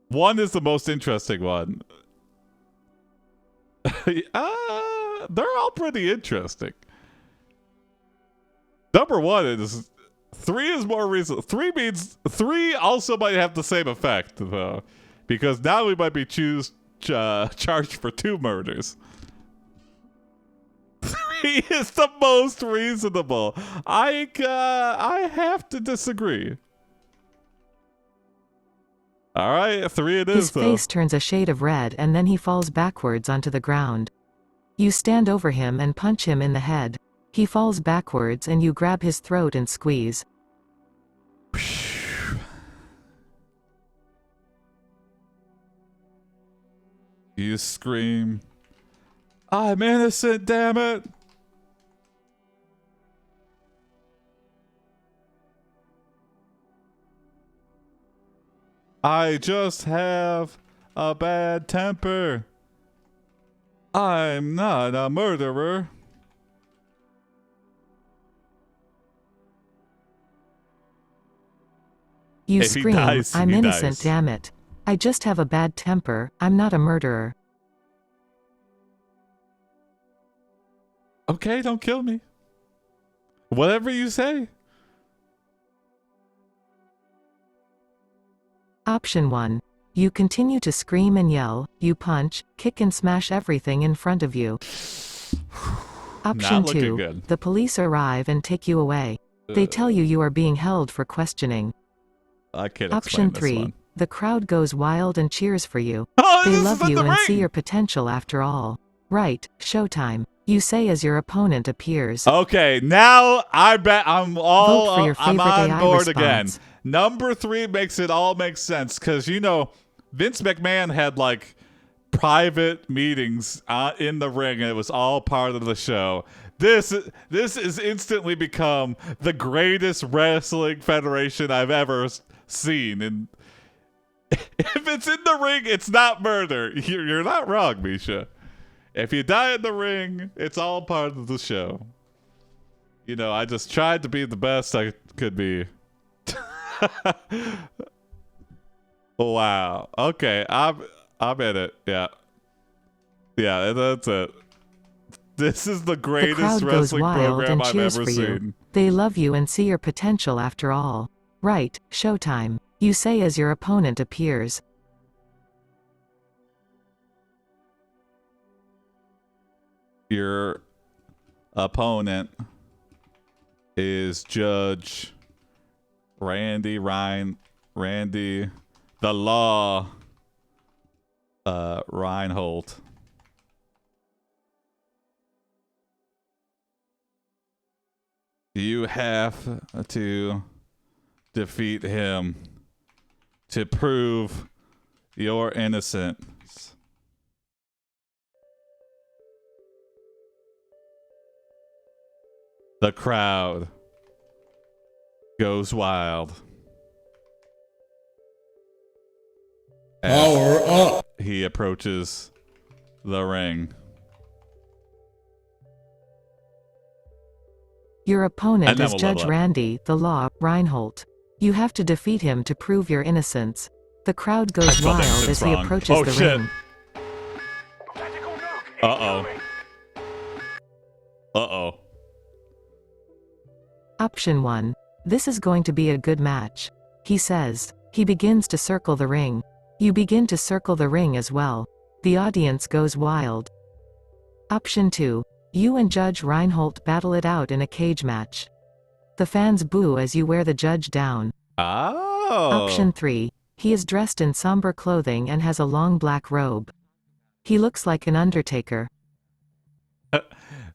1 is the most interesting one. They're all pretty interesting. Number 1 is 3 is more reason. 3 means 3 also might have the same effect though, because now we might be charged for 2 murders. 3 is the most reasonable. I have to disagree. All right, 3 it is. His face turns a shade of red and then he falls backwards onto the ground. You stand over him and punch him in the head. He falls backwards and you grab his throat and squeeze. You scream, "I'm innocent, damn it!" I just have a bad temper. I'm not a murderer. You If he scream, dies, "I'm he innocent, dies." damn it. I just have a bad temper, I'm not a murderer." Okay, don't kill me. Whatever you say. Option 1. You continue to scream and yell, you punch, kick and smash everything in front of you. Option Not looking 2. good. The police arrive and take you away. They tell you are being held for questioning. I can't Option explain 3. this one. The crowd goes wild and cheers for you. Oh, They this love is you the and see ring! your potential after all. Right, showtime. You say as your opponent appears. Okay, now I bet I'm your I'm favorite on AI board response. again. Number 3 makes it all make sense because Vince McMahon had like private meetings in the ring, and it was all part of the show. This is instantly become the greatest wrestling federation I've ever seen, and if it's in the ring, it's not murder. You're not wrong, Misha. If you die in the ring, it's all part of the show. I just tried to be the best I could be. Wow. Okay, I'm in it. Yeah. Yeah, that's it. This is the The greatest crowd goes wrestling wild program and I've cheers ever for you. seen. They love you and see your potential after all. Right, showtime. You say as your opponent appears. Your opponent is Judge Randy the Law Reinhold. You have to defeat him to prove your innocence. The crowd goes wild. Power up. He approaches the ring. Your opponent is we'll Judge level up. Randy, the Law, Reinhold. You have to defeat him to prove your innocence. The crowd goes wild as he approaches the ring. Uh-oh. Uh-oh. Option 1. This is going to be a good match. He says. He begins to circle the ring. You begin to circle the ring as well. The audience goes wild. Option 2. You and Judge Reinhold battle it out in a cage match. The fans boo as you wear the judge down. Oh. Option 3. He is dressed in somber clothing and has a long black robe. He looks like an Undertaker.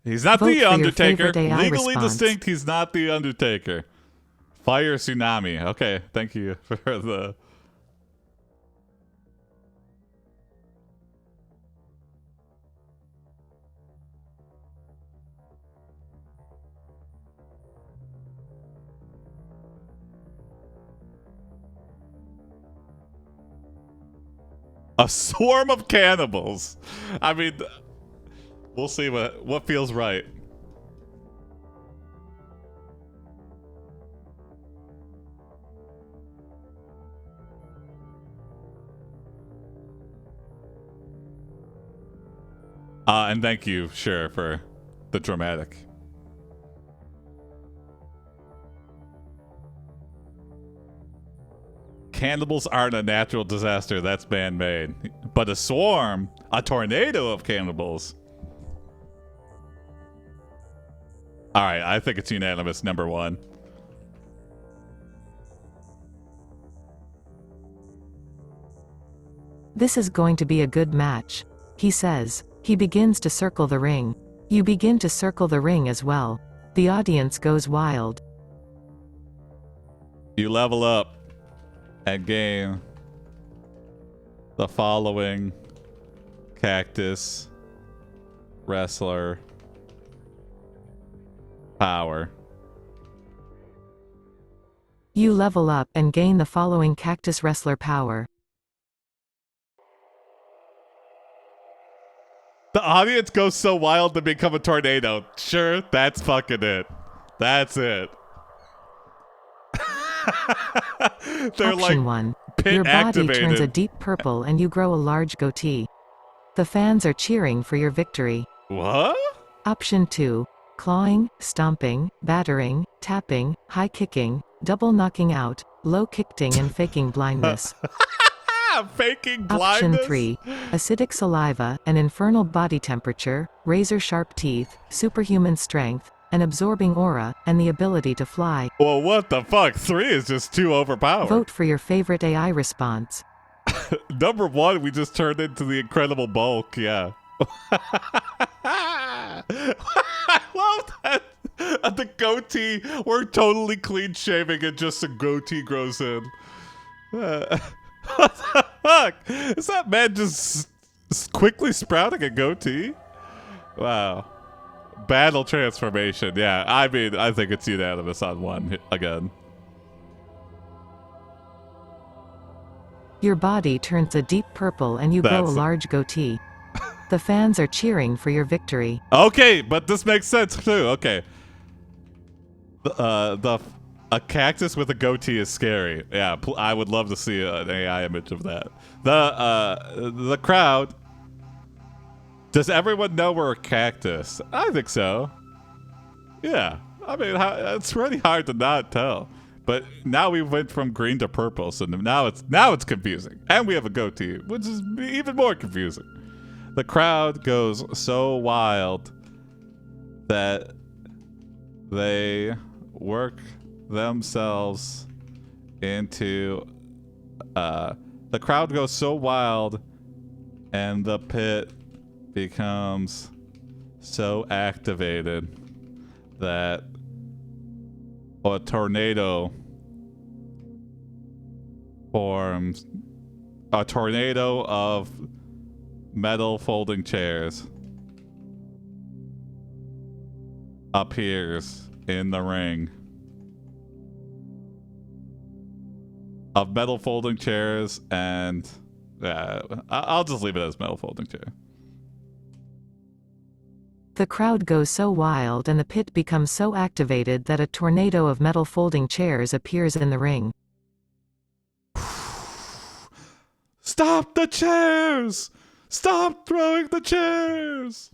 He's not Vote the for your Undertaker. favorite AI Legally response. distinct, he's not the Undertaker. Fire tsunami. Okay, thank you for the... A swarm of cannibals. I mean, we'll see what feels right. And thank you, sure, for the dramatic. Cannibals aren't a natural disaster, that's man-made. But a swarm, a tornado of cannibals. Alright, I think it's unanimous, number 1. This is going to be a good match. He says. He begins to circle the ring. You begin to circle the ring as well. The audience goes wild. You level up and gain the following cactus wrestler power. You level up and gain the following cactus wrestler power. The audience goes so wild to become a tornado. Sure, that's fucking it. That's it. They're Option like 1. pit Your body activated. turns a deep purple and you grow a large goatee. The fans are cheering for your victory. What? Option 2. Clawing, stomping, battering, tapping, high kicking, double knocking out, low kicking and faking blindness. Faking Option blindness? 3. Acidic saliva, an infernal body temperature, razor-sharp teeth, superhuman strength, an absorbing aura, and the ability to fly. Well, what the fuck? 3 is just too overpowered. Vote for your favorite AI response. Number 1, we just turned into the Incredible Bulk, yeah. I love that. The goatee, we're totally clean shaving and just a goatee grows in. What the fuck? Is that man just quickly sprouting a goatee? Wow. Battle transformation. Yeah, I mean, I think it's unanimous on one again. Your body turns a deep purple and you grow a large goatee. The fans are cheering for your victory. Okay, but this makes sense too. Okay. A cactus with a goatee is scary. Yeah, I would love to see an AI image of that. The crowd. Does everyone know we're a cactus? I think so. Yeah, I mean, it's really hard to not tell. But now we went from green to purple, so now it's confusing, and we have a goatee, which is even more confusing. The crowd goes so wild that they work themselves into. The crowd goes so wild, and the pit becomes so activated that a tornado forms. A tornado of metal folding chairs appears in the ring. Of metal folding chairs, and I'll just leave it as metal folding chair. The crowd goes so wild and the pit becomes so activated that a tornado of metal folding chairs appears in the ring. Stop the chairs! Stop throwing the chairs!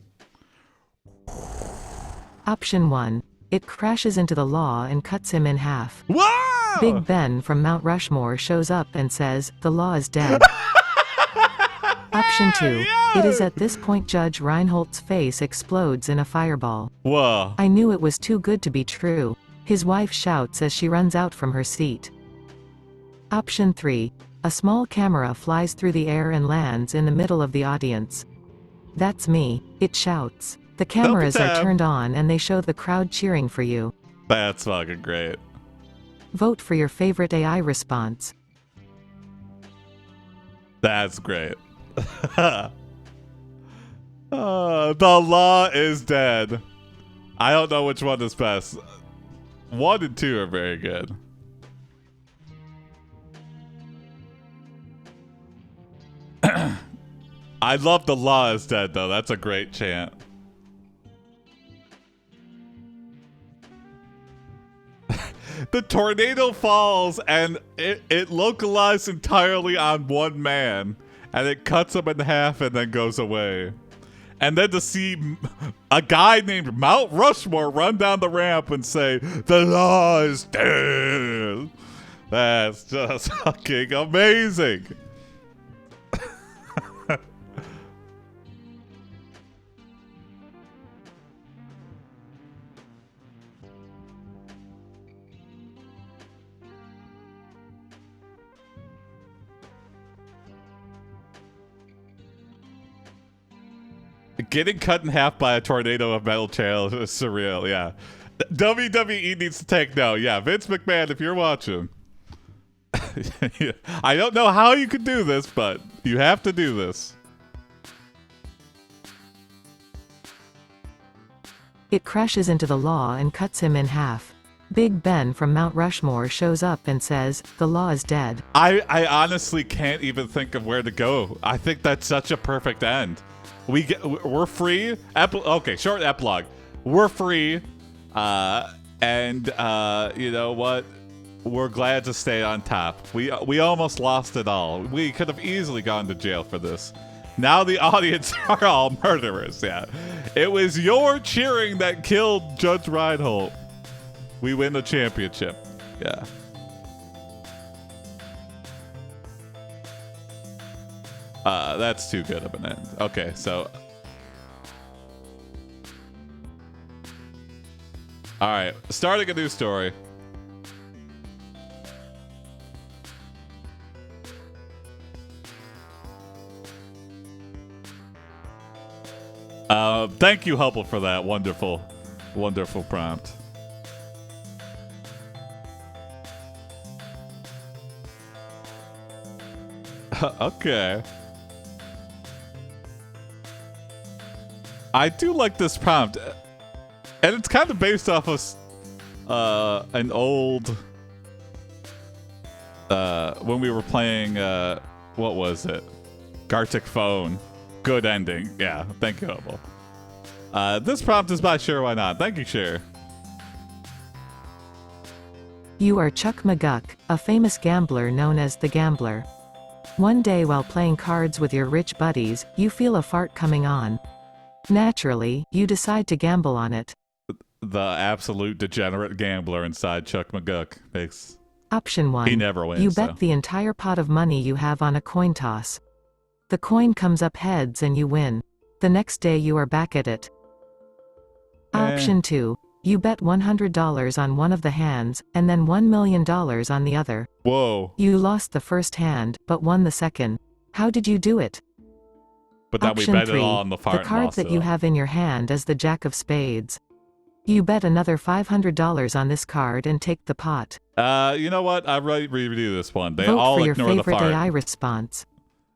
Option 1. It crashes into the law and cuts him in half. Wow! Big Ben from Mount Rushmore shows up and says, "The law is dead." Option 2. Yes! It is at this point Judge Reinholdt's face explodes in a fireball. Whoa. I knew it was too good to be true. His wife shouts as she runs out from her seat. Option 3. A small camera flies through the air and lands in the middle of the audience. "That's me," it shouts. The cameras are turned on and they show the crowd cheering for you. That's fucking great. Vote for your favorite AI response. That's great. The law is dead. I don't know which one is best. 1 and 2 are very good. I love the law is dead, though. That's a great chant. The tornado falls, and it localized entirely on one man, and it cuts him in half and then goes away. And then to see a guy named Mount Rushmore run down the ramp and say, "The law is dead." That's just fucking amazing. Getting cut in half by a tornado of metal chairs is surreal, yeah. WWE needs to take note. Yeah, Vince McMahon, if you're watching. I don't know how you could do this, but you have to do this. It crashes into the law and cuts him in half. Big Ben from Mount Rushmore shows up and says, "The law is dead." I honestly can't even think of where to go. I think that's such a perfect end. We're free. Okay, short epilogue. We're free, and you know what? We're glad to stay on top. We almost lost it all. We could have easily gone to jail for this. Now the audience are all murderers. Yeah, it was your cheering that killed Judge Reinhold. We win the championship. Yeah. That's too good of an end. Okay, so. All right, starting a new story. Thank you, Hubble, for that wonderful, wonderful prompt. Okay. I do like this prompt, and it's kind of based off of an old when we were playing what was it? Gartic Phone. Good ending. Yeah, thank you, Hubble. This prompt is by Sure Why Not. Thank you, Sure. You are Chuck McGuck, a famous gambler known as the Gambler. One day while playing cards with your rich buddies, you feel a fart coming on. Naturally, you decide to gamble on it. The absolute degenerate gambler inside Chuck McGuck makes... Option 1. He never wins. You bet the entire pot of money you have on a coin toss. The coin comes up heads and you win. The next day you are back at it. Option 2. You bet $100 on one of the hands, and then $1 million on the other. Whoa. You lost the first hand, but won the second. How did you do it? But then we bet it all on the fart. The card that you have in your hand is the Jack of Spades. You bet another $500 on this card and take the pot. You know what? I review this one. They Vote all for your ignore the favorite fart. AI response.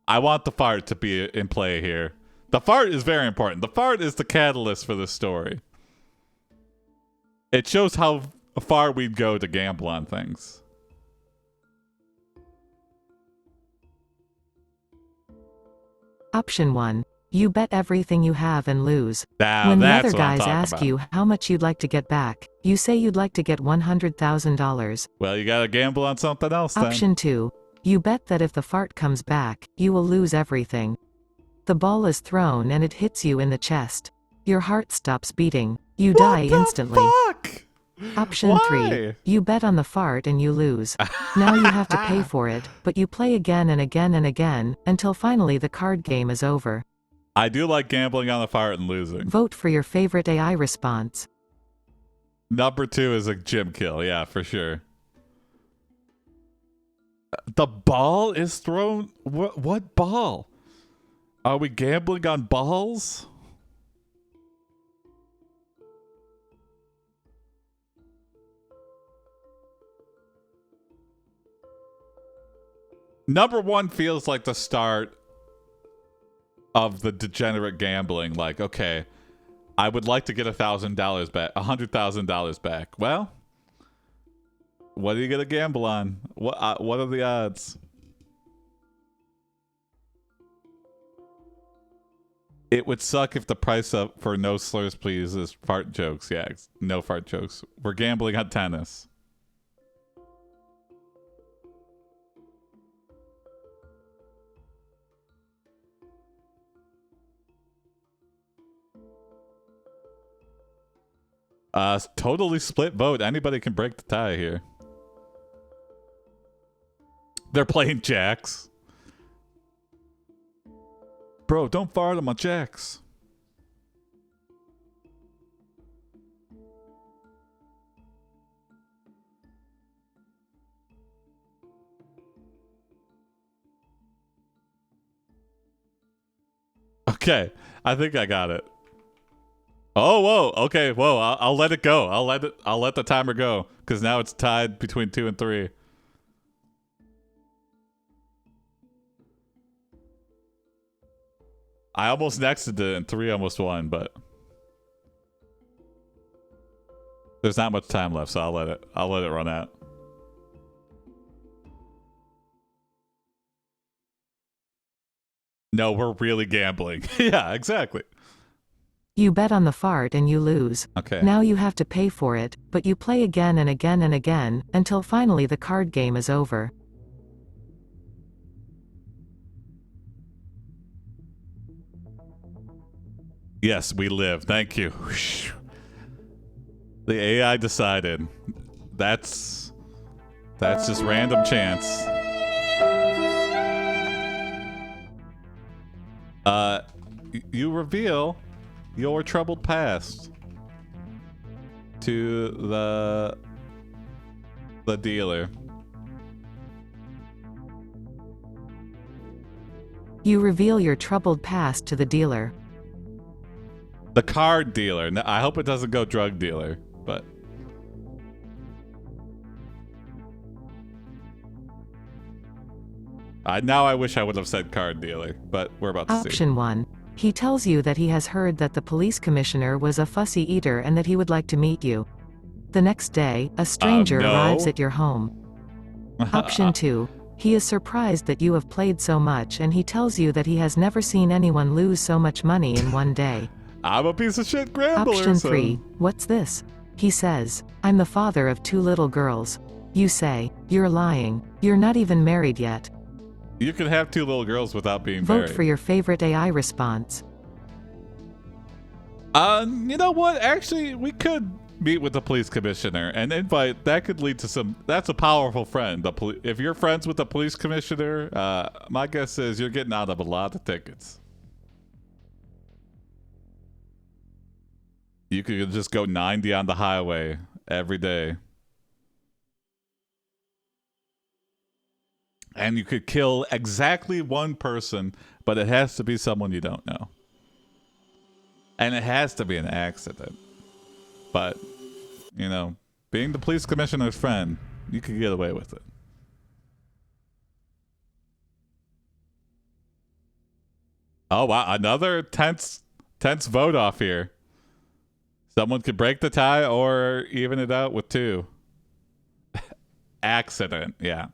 I want the fart to be in play here. The fart is very important. The fart is the catalyst for this story. It shows how far we'd go to gamble on things. Option 1. You bet everything you have and lose. Now, when the that's other what I'm guys talking ask about. you how much you'd like to get back, you say you'd like to get $100,000. Well, you gotta gamble on something else then. Option 2. You bet that if the fart comes back, you will lose everything. The ball is thrown and it hits you in the chest. Your heart stops beating. You die instantly. Fuck? Option Why? 3. You bet on the fart and you lose. Now you have to pay for it, but you play again and again and again, until finally the card game is over. I do like gambling on the fart and losing. Vote for your favorite AI response. Number 2 is a gym kill. Yeah, for sure. The ball is thrown. What ball? Are we gambling on balls? Number 1 feels like the start of the degenerate gambling. Like, okay, I would like to get $1,000 back, $100,000 back. Well, what are you gonna gamble on? What are the odds? It would suck if the price up for no slurs please is fart jokes. Yeah, no fart jokes. We're gambling on tennis. Totally split vote. Anybody can break the tie here. They're playing jacks. Bro, don't fart on my jacks. Okay, I think I got it. Oh, whoa. Okay, whoa. I'll let it go. I'll let the timer go because now it's tied between 2 and 3. I almost nexted it and 3 almost won, but there's not much time left, so I'll let it run out. No, we're really gambling. Yeah, exactly. You bet on the fart and you lose. Okay. Now you have to pay for it, but you play again and again and again, until finally the card game is over. Yes, we live. Thank you. The AI decided. That's just random chance. You reveal your troubled past to the dealer. You reveal your troubled past to the dealer. The card dealer. I hope it doesn't go drug dealer, but... now I wish I would have said card dealer, but we're about to see. Option 1. He tells you that he has heard that the police commissioner was a fussy eater and that he would like to meet you. The next day, a stranger No. arrives at your home. Option 2. He is surprised that you have played so much and he tells you that he has never seen anyone lose so much money in one day. I'm a piece of shit gambler. Option 3. What's this? He says, I'm the father of 2 little girls. You say, you're lying. You're not even married yet. You can have 2 little girls without being Vote married. for your favorite AI response. You know what? Actually, we could meet with the police commissioner and invite. That could lead to some. That's a powerful friend. If you're friends with the police commissioner, my guess is you're getting out of a lot of tickets. You could just go 90 on the highway every day. And you could kill exactly 1 person, but it has to be someone you don't know. And it has to be an accident. But, you know, being the police commissioner's friend, you could get away with it. Oh, wow. Another tense vote off here. Someone could break the tie or even it out with 2. Accident, yeah.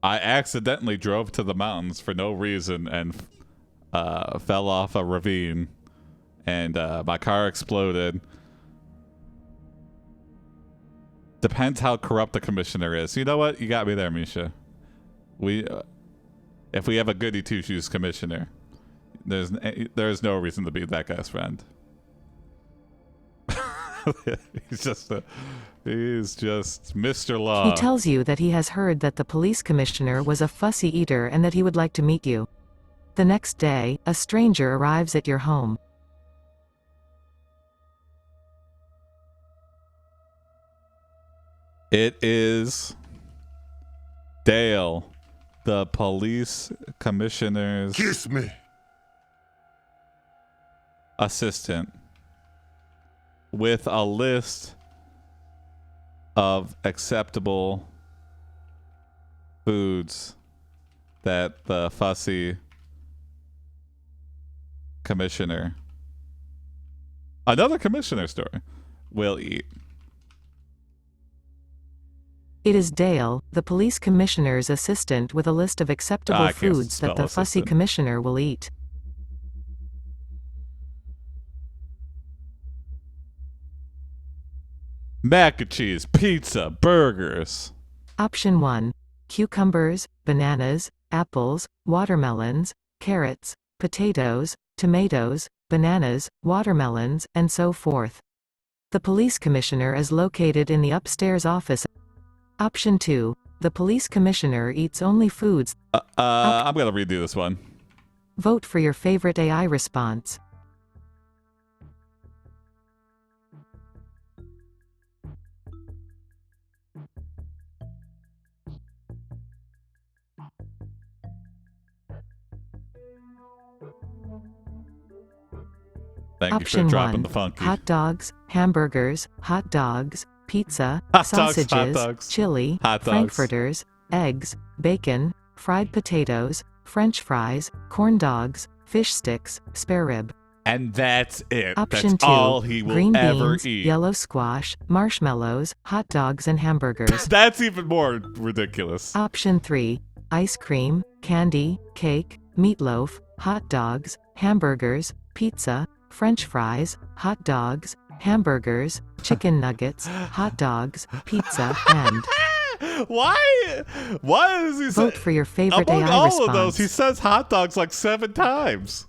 I accidentally drove to the mountains for no reason and fell off a ravine, and my car exploded. Depends how corrupt the commissioner is. You know what? You got me there, Misha. If we have a goody two shoes commissioner, there's no reason to be that guy's friend. He's just Mr. Law. He tells you that he has heard that the police commissioner was a fussy eater and that he would like to meet you. The next day, a stranger arrives at your home. It is Dale, the police commissioner's Kiss me. assistant, with a list of acceptable foods that the fussy commissioner, another commissioner story, will eat. It is Dale, the police commissioner's assistant, with a list of acceptable foods that the fussy commissioner will eat. Mac and cheese, pizza, burgers. Option 1. Cucumbers, bananas, apples, watermelons, carrots, potatoes, tomatoes, bananas, watermelons, and so forth. The police commissioner is located in the upstairs office. Option 2. The police commissioner eats only foods. I'm gonna redo this one. Vote for your favorite AI response. Thank Option you for dropping 1. the funky. Hot dogs, hamburgers, hot dogs, pizza, Hot sausages, dogs, chili, hot dogs. frankfurters, eggs, bacon, fried potatoes, French fries, corn dogs, fish sticks, spare rib. And that's it. Option That's 2. all he will Green ever beans, eat. yellow squash, marshmallows, hot dogs, and hamburgers. That's even more ridiculous. Option 3. Ice cream, candy, cake, meatloaf, hot dogs, hamburgers, pizza, French fries, hot dogs, hamburgers, chicken nuggets, hot dogs, pizza, and... Why does he say... Vote for your favorite Among AI all response. of those, he says hot dogs like 7 times.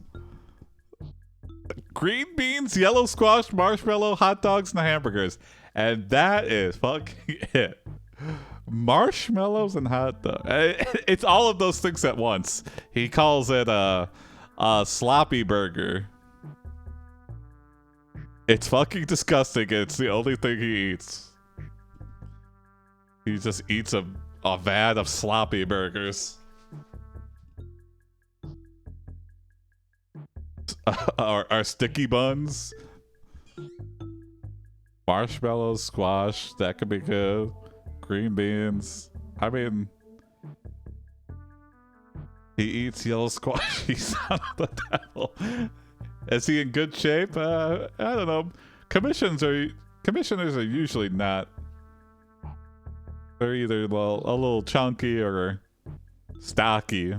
Green beans, yellow squash, marshmallow, hot dogs, and hamburgers. And that is fucking it. Marshmallows and hot dogs. It's all of those things at once. He calls it a sloppy burger. It's fucking disgusting. It's the only thing he eats. He just eats a vat of sloppy burgers. Our sticky buns. Marshmallows, squash, that could be good. Green beans. I mean, he eats yellow squash. He's out of the devil. Is he in good shape? I don't know. Commissioners are usually not. They're either a little chunky or stocky.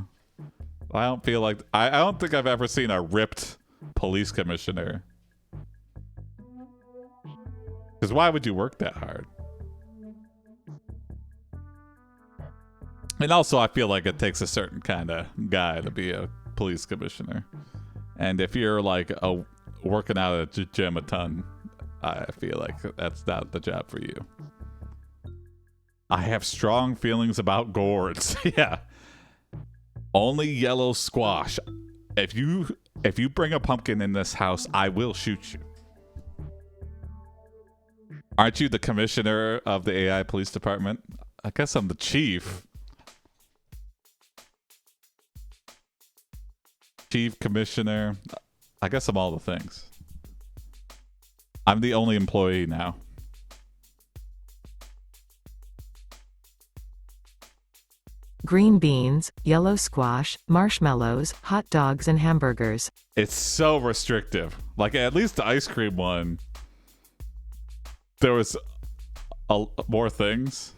I don't feel like I don't think I've ever seen a ripped police commissioner. Because why would you work that hard? And also, I feel like it takes a certain kind of guy to be a police commissioner. And if you're like working out at the gym a ton, I feel like that's not the job for you. I have strong feelings about gourds. Yeah. Only yellow squash. If you bring a pumpkin in this house, I will shoot you. Aren't you the commissioner of the AI police department? I guess I'm the chief. Chief commissioner. I guess I'm all the things. I'm the only employee now. Green beans, yellow squash, marshmallows, hot dogs, and hamburgers. It's so restrictive. Like, at least the ice cream one, there was more things.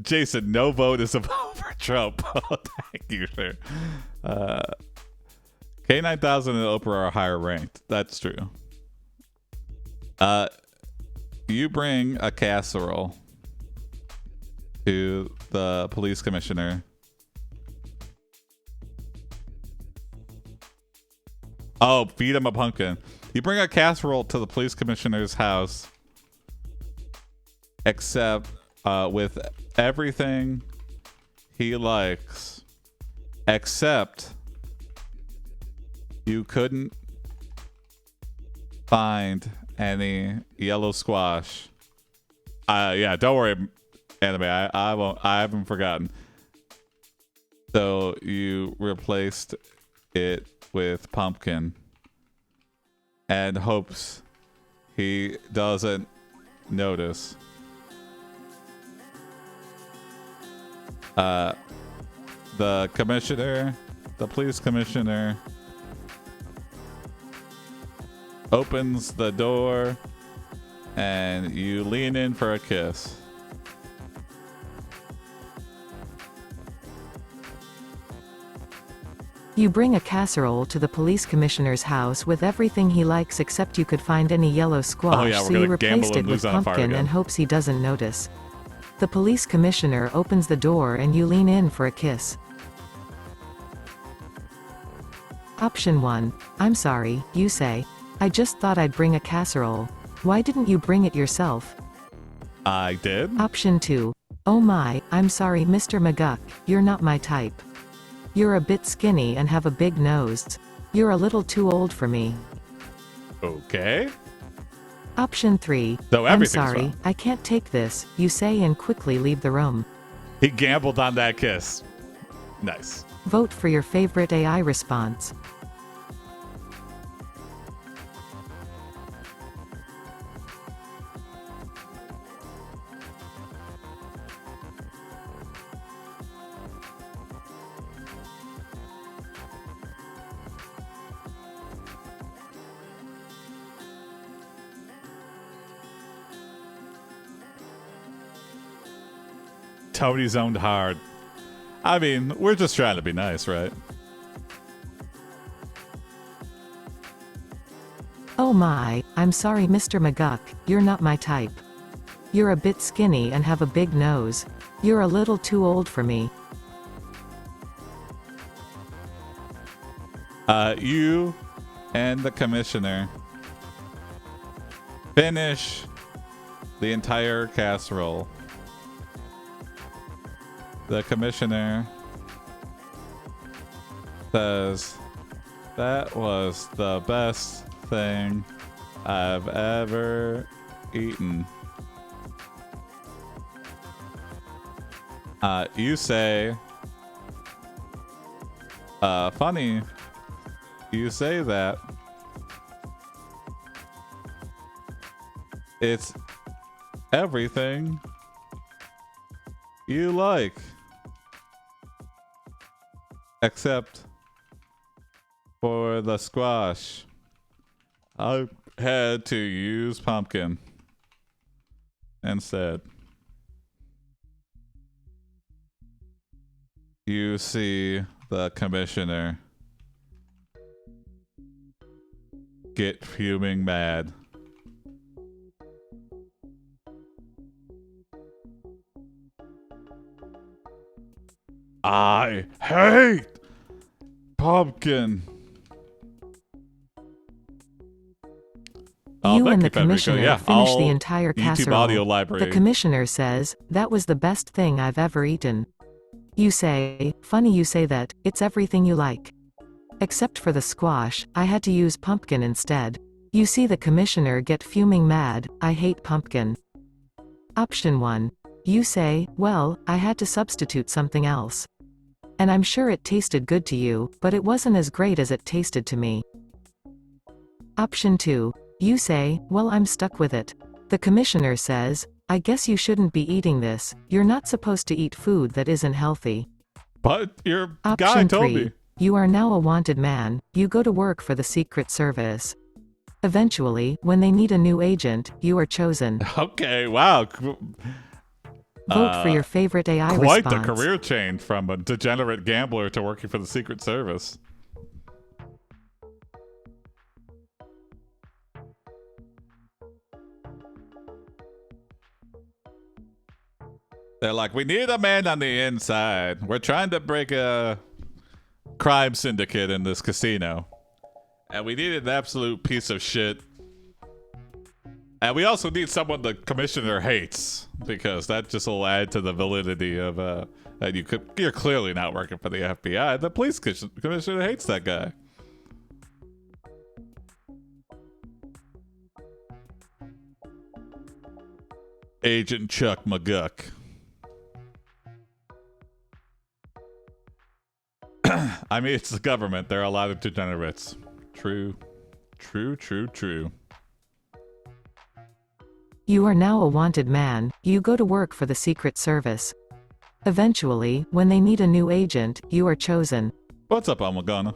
Jason, no vote is a vote for Trump. Oh, thank you, sir. K9000 and Oprah are higher ranked. That's true. You bring a casserole to the police commissioner. Oh, feed him a pumpkin. You bring a casserole to the police commissioner's house, except with everything he likes, except you couldn't find any yellow squash. Yeah, don't worry, anime. I haven't forgotten. So you replaced it with pumpkin and hopes he doesn't notice. The police commissioner opens the door and you lean in for a kiss. You bring a casserole to the police commissioner's house with everything he likes except you could find any yellow squash, so you replaced it with pumpkin and hopes he doesn't notice. The police commissioner opens the door and you lean in for a kiss. Option 1. I'm sorry, you say. I just thought I'd bring a casserole. Why didn't you bring it yourself? I did. Option 2. Oh my, I'm sorry Mr. McGuck, you're not my type. You're a bit skinny and have a big nose. You're a little too old for me. Okay. Option 3. So I'm sorry, I can't take this, you say and quickly leave the room. He gambled on that kiss. Nice. Vote for your favorite AI response. Tony zoned hard. I mean, we're just trying to be nice, right? Oh my, I'm sorry Mr. McGuck, you're not my type. You're a bit skinny and have a big nose. You're a little too old for me. You and the commissioner finish the entire casserole. The commissioner says, that was the best thing I've ever eaten. You say, funny, you say that. It's everything you like. Except for the squash. I had to use pumpkin instead. You see the commissioner get fuming mad. I hate pumpkin. You and the commissioner finish the entire YouTube casserole. audio library. The commissioner says, that was the best thing I've ever eaten. You say, funny you say that, it's everything you like. Except for the squash, I had to use pumpkin instead. You see the commissioner get fuming mad, I hate pumpkin. Option 1. You say, well, I had to substitute something else. And I'm sure it tasted good to you, but it wasn't as great as it tasted to me. Option 2. You say, well, I'm stuck with it. The commissioner says, I guess you shouldn't be eating this, you're not supposed to eat food that isn't healthy. But your guy Option told 3. me. You are now a wanted man, you go to work for the Secret Service. Eventually, when they need a new agent, you are chosen. Okay, wow. Vote for your favorite AI quite response. the career change from a degenerate gambler to working for the Secret Service. They're like, we need a man on the inside. We're trying to break a crime syndicate in this casino. And we need an absolute piece of shit. And we also need someone the commissioner hates, because that just will add to the validity of that you're clearly not working for the FBI. The police commissioner hates that guy. Agent Chuck McGuck. I mean, it's the government. There are a lot of degenerates. True. True, true, true. You are now a wanted man, you go to work for the Secret Service. Eventually, when they need a new agent, you are chosen. What's up, Amagana?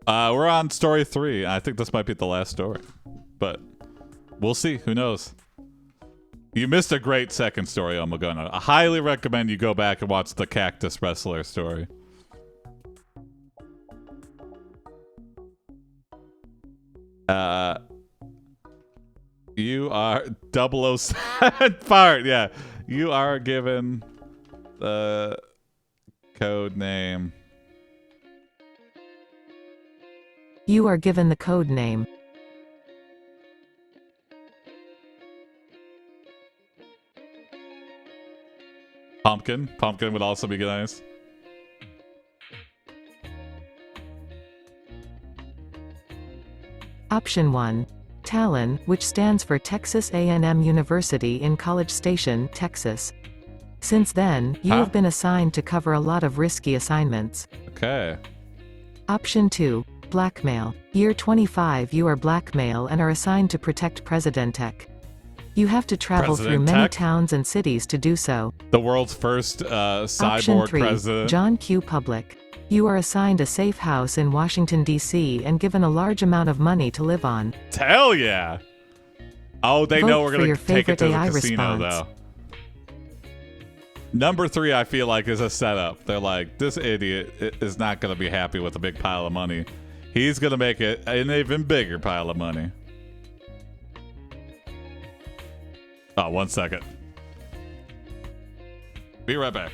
We're on story 3. I think this might be the last story. But we'll see. Who knows? You missed a great second story, Amagana. I highly recommend you go back and watch the Cactus Wrestler story. You are 007 part. Yeah. You are given the code name. You are given the code name. Pumpkin. Pumpkin would also be nice. Option 1. Talon, which stands for Texas A&M University in College Station, Texas. Since then, you have been assigned to cover a lot of risky assignments. Okay. Option 2. Blackmail. Year 25, you are blackmail and are assigned to protect President Tech. You have to travel through many towns and cities to do so. The world's first cyborg Option 3. president. John Q. Public. You are assigned a safe house in Washington, D.C. and given a large amount of money to live on. Hell yeah. Oh, they know we're going to take it to the AI casino, response. though. Number 3, I feel like, is a setup. They're like, this idiot is not going to be happy with a big pile of money. He's going to make it an even bigger pile of money. Oh, 1 second. Be right back.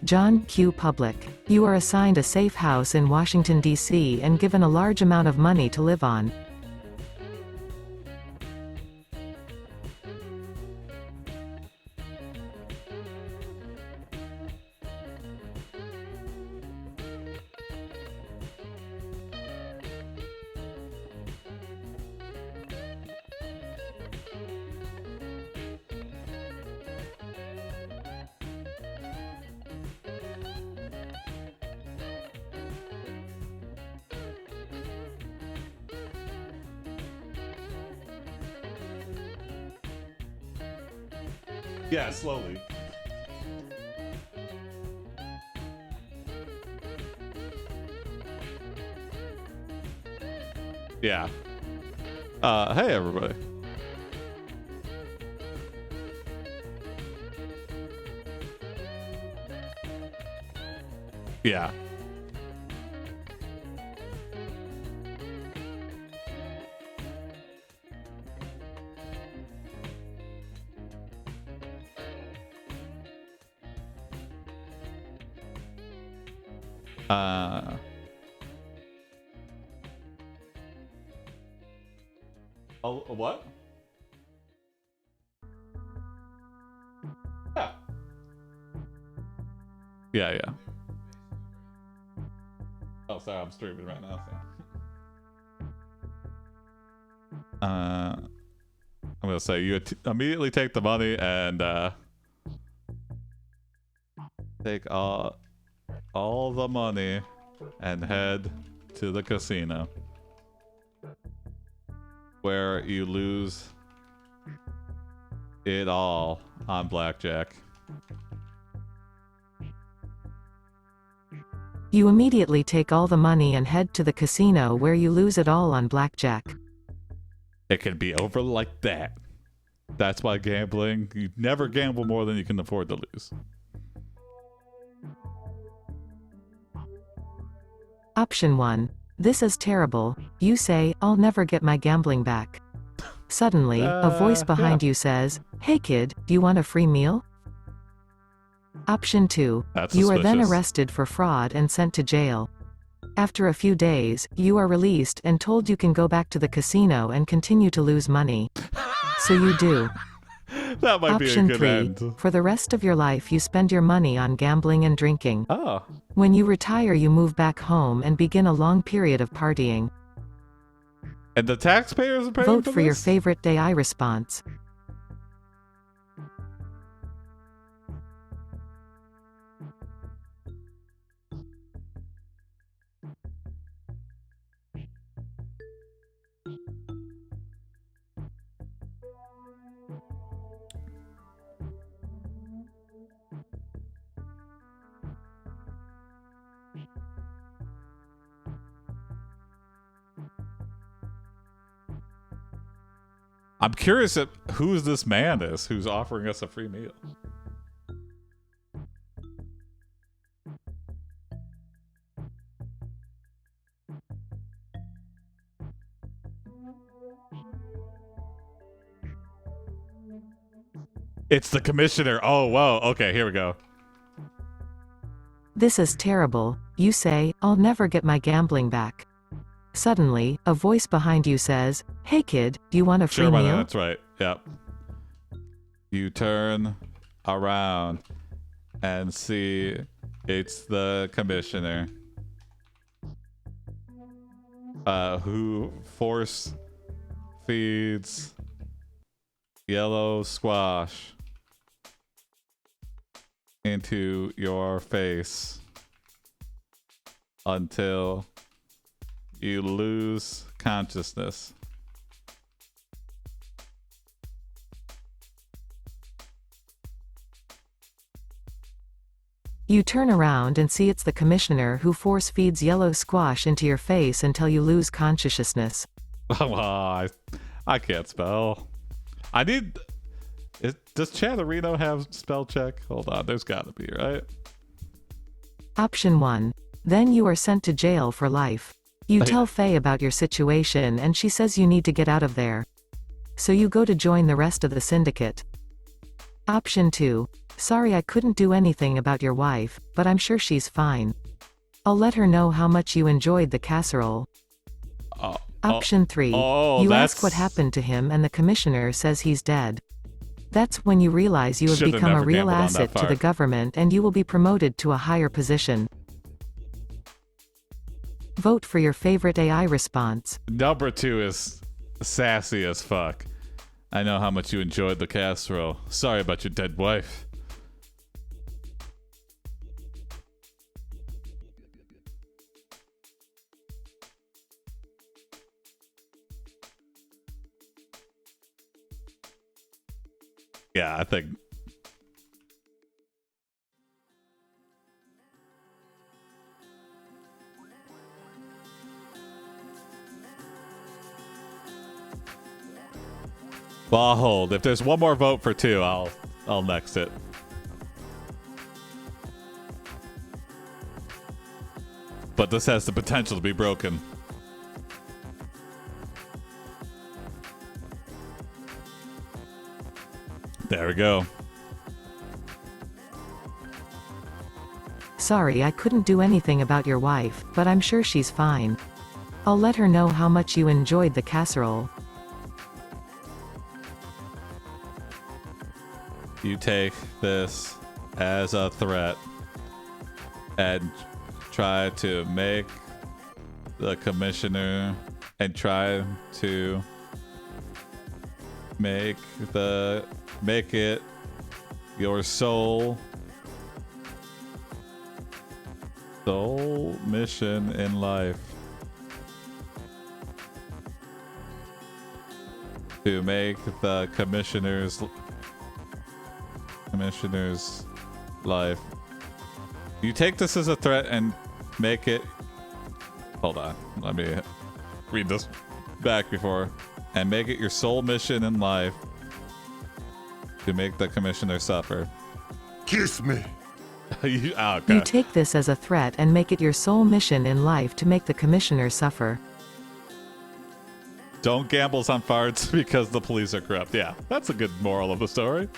John Q. Public. You are assigned a safe house in Washington, D.C. and given a large amount of money to live on. Yeah, slowly. Yeah. Hey everybody. Yeah. Oh, what? Yeah. Yeah. Oh, sorry, I'm streaming right now. So. I'm gonna say you immediately take the money and take all the money and head to the casino, where you lose it all on blackjack. You immediately take all the money and head to the casino where you lose it all on blackjack. It can be over like that. That's why gambling, you never gamble more than you can afford to lose. Option 1. This is terrible. You say, I'll never get my gambling back. Suddenly, a voice behind you says, hey kid, do you want a free meal? Option 2. You are then arrested for fraud and sent to jail. After a few days, you are released and told you can go back to the casino and continue to lose money. So you do. That might Option be a good 3. end. For the rest of your life you spend your money on gambling and drinking. Oh. When you retire you move back home and begin a long period of partying. And the taxpayers are paying Vote for for your this? favorite AI response. I'm curious at who this man is who's offering us a free meal. It's the commissioner. Oh, whoa. Okay, here we go. This is terrible. You say, I'll never get my gambling back. Suddenly, a voice behind you says, hey kid, do you want a free meal? That's right. Yep. You turn around and see it's the commissioner who force feeds yellow squash into your face until you lose consciousness. You turn around and see it's the commissioner who force feeds yellow squash into your face until you lose consciousness. Oh, I can't spell. I need... Does Chatterino have spell check? Hold on, there's gotta be, right? Option 1. Then you are sent to jail for life. You tell Faye about your situation and she says you need to get out of there. So you go to join the rest of the syndicate. Option 2. Sorry I couldn't do anything about your wife, but I'm sure she's fine. I'll let her know how much you enjoyed the casserole. Option 3. You ask what happened to him and the commissioner says he's dead. That's when you realize you have become a real asset to the government and you will be promoted to a higher position. Vote for your favorite AI response. Number 2 is sassy as fuck. I know how much you enjoyed the casserole. Sorry about your dead wife. Yeah, I think. Well, I'll hold. If there's one more vote for 2, I'll next it. But this has the potential to be broken. There we go. Sorry I couldn't do anything about your wife, but I'm sure she's fine. I'll let her know how much you enjoyed the casserole. You take this as a threat and try to make the commissioner and try to make it your sole mission in life to make the commissioner's life. You take this as a threat and make it. Hold on, let me read this back before. And make it your sole mission in life to make the commissioner suffer. Kiss me. Okay. You take this as a threat and make it your sole mission in life to make the commissioner suffer. Don't gamble on farts because the police are corrupt. Yeah, that's a good moral of the story.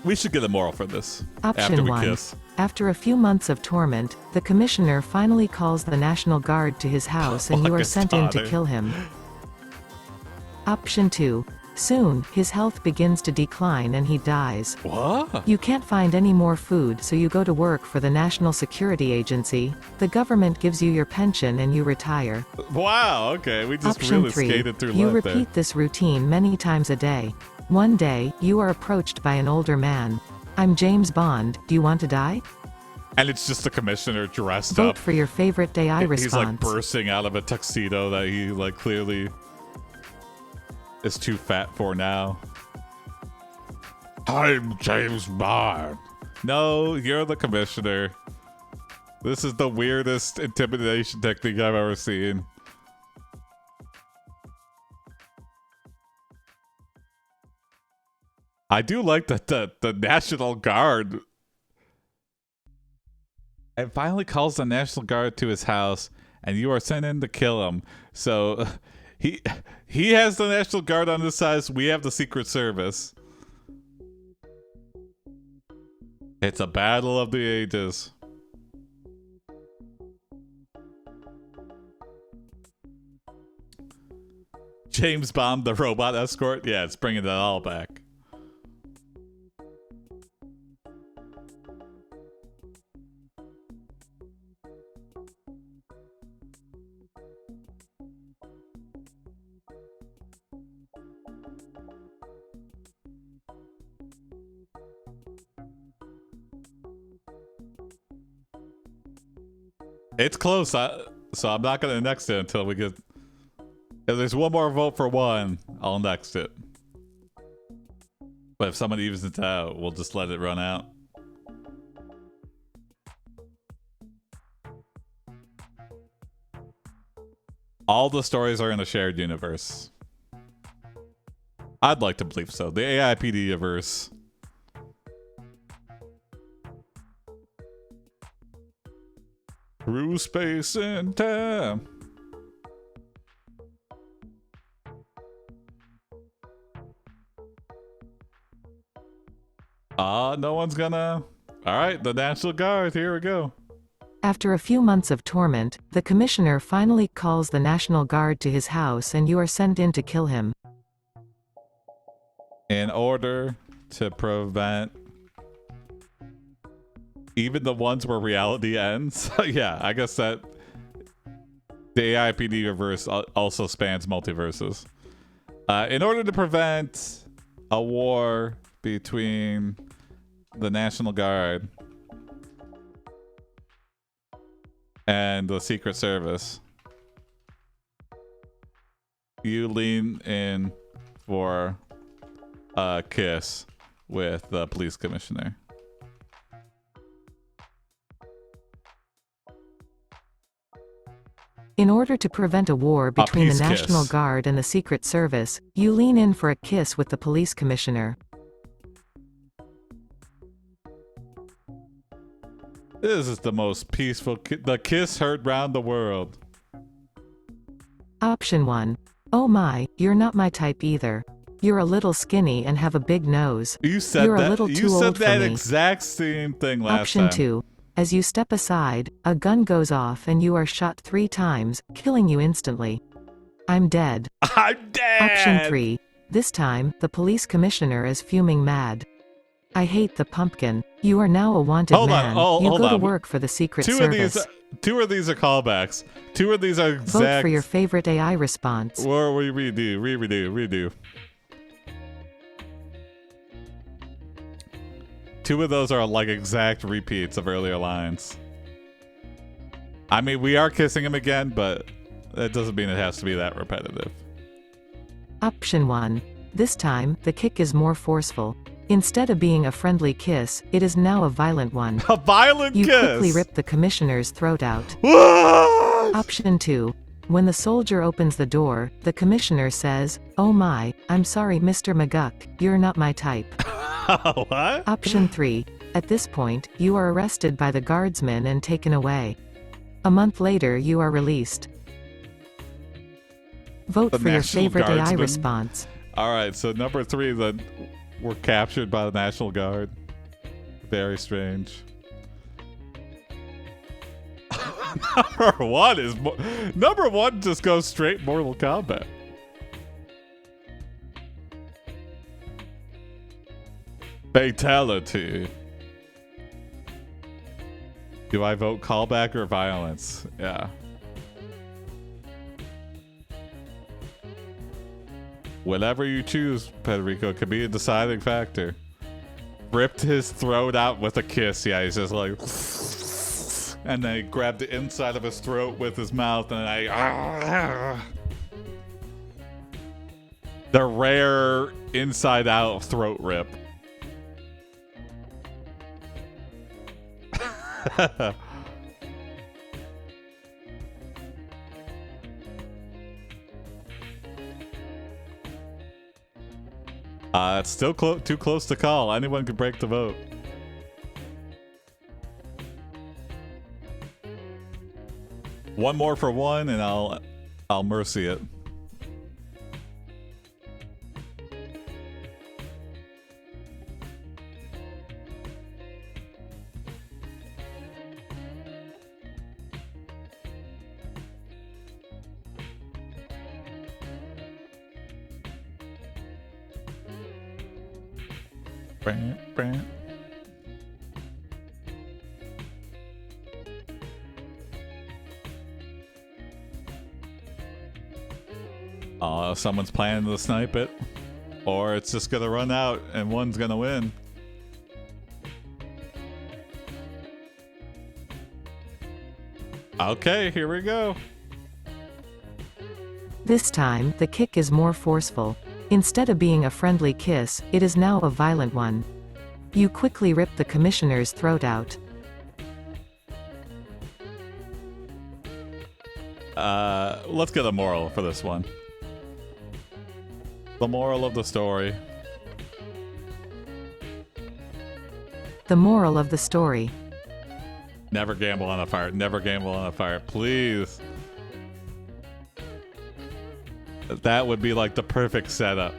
We should get a moral for this. Option after we 1. Kiss. After a few months of torment, the commissioner finally calls the National Guard to his house and you are sent in to kill him. Option 2. Soon, his health begins to decline and he dies. What? You can't find any more food, so you go to work for the National Security Agency. The government gives you your pension and you retire. Wow, okay. We just Option really 3. skated through You life repeat this routine many times a day. One day, you are approached by an older man. I'm James Bond, do you want to die? And it's just the commissioner dressed Vote up. for your favorite AI response. He's like bursting out of a tuxedo that he like clearly is too fat for now. I'm James Bond. No, you're the commissioner. This is the weirdest intimidation technique I've ever seen. I do like that the National Guard. It finally calls the National Guard to his house, and you are sent in to kill him. So he has the National Guard on his side. We have the Secret Service. It's a battle of the ages. James Bond, the robot escort. Yeah, it's bringing it all back. It's close, so I'm not going to next it until we get... If there's one more vote for 1, I'll next it. But if someone evens it out, we'll just let it run out. All the stories are in a shared universe. I'd like to believe so. The AiPD universe. Through space and time. No one's gonna... All right, the National Guard, here we go. After a few months of torment, the commissioner finally calls the National Guard to his house and you are sent in to kill him. In order to prevent even the ones where reality ends. Yeah, I guess that the AiPD universe also spans multiverses. In order to prevent a war between the National Guard and the Secret Service, you lean in for a kiss with the police commissioner. In order to prevent a war between the National kiss. Guard and the Secret Service, you lean in for a kiss with the police commissioner. This is the most peaceful the kiss heard round the world. Option 1. Oh my, you're not my type either. You're a little skinny and have a big nose. You said you're that. A little you too said old that for me. exact same thing last Option time. 2. As you step aside, a gun goes off and you are shot 3 times, killing you instantly. I'm dead. I'm dead. Option 3. This time, the police commissioner is fuming mad. I hate the pumpkin. You are now a wanted man. You go to work for the Secret Service. Two of these are callbacks. Two of these are exact. Vote for your favorite AI response. Or we redo. Two of those are like exact repeats of earlier lines. I mean, we are kissing him again, but that doesn't mean it has to be that repetitive. Option 1. This time, the kick is more forceful. Instead of being a friendly kiss, it is now a violent one. A violent kiss! You quickly rip the commissioner's throat out. What? Option 2. When the soldier opens the door, the commissioner says, "Oh my, I'm sorry Mr. McGuck, you're not my type." What? Option 3. At this point, you are arrested by the guardsmen and taken away. A month later you are released. Vote for your favorite AI response. Alright, so number 3, then we're captured by the National Guard. Very strange. Number one just goes straight Mortal Kombat. Fatality. Do I vote callback or violence? Yeah. Whatever you choose, Pedrico, could be a deciding factor. Ripped his throat out with a kiss. Yeah, he's just like... And then he grabbed the inside of his throat with his mouth, and the rare inside-out throat rip. It's still too close to call. Anyone could break the vote. One more for one, and I'll mercy it. Someone's planning to snipe it, or it's just gonna run out and one's gonna win. Okay, here we go. This time, the kick is more forceful. Instead of being a friendly kiss, it is now a violent one. You quickly rip the commissioner's throat out. Let's get a moral for this one. The moral of the story. The moral of the story. Never gamble on a fire. Never gamble on a fire. Please. That would be like the perfect setup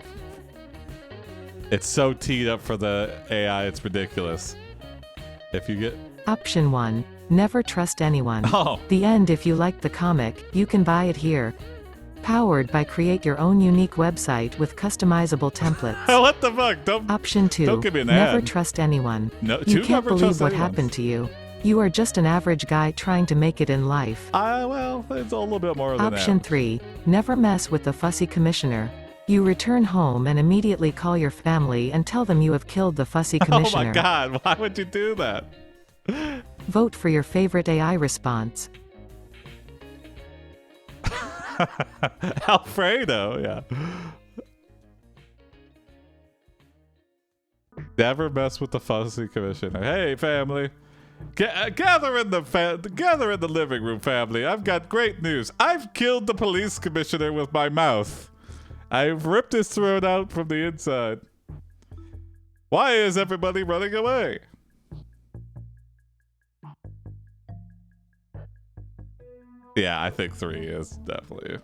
It's so teed up for the AI, it's ridiculous. If you get... Option 1. Never trust anyone. Oh. The end. If you like the comic, you can buy it here. Powered by create your own unique website with customizable templates. What the fuck? Option 2. Don't give me an Never ad. trust anyone. No, you can't believe what happened to you. You are just an average guy trying to make it in life. Well, it's a little bit more than that. Option 3. Never mess with the fussy commissioner. You return home and immediately call your family and tell them you have killed the fussy commissioner. Oh my god, why would you do that? Vote for your favorite AI response. Alfredo, yeah. Never mess with the fussy commissioner. Hey, family. Gather in the living room, family. I've got great news. I've killed the police commissioner with my mouth. I've ripped his throat out from the inside. Why is everybody running away? Yeah, I think 3 is definitely.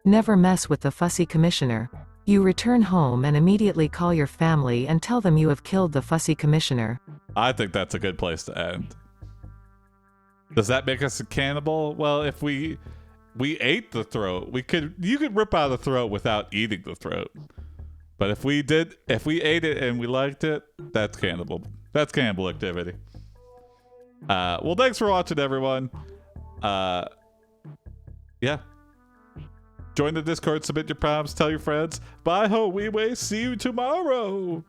Never mess with the fussy commissioner. You return home and immediately call your family and tell them you have killed the fussy commissioner. I think that's a good place to end. Does that make us a cannibal? Well, if we ate the throat, you could rip out the throat without eating the throat. But if we ate it and we liked it, that's cannibal. That's cannibal activity. Well, thanks for watching, everyone. Yeah. Join the Discord, submit your prompts, tell your friends. Bye ho, we way. See you tomorrow.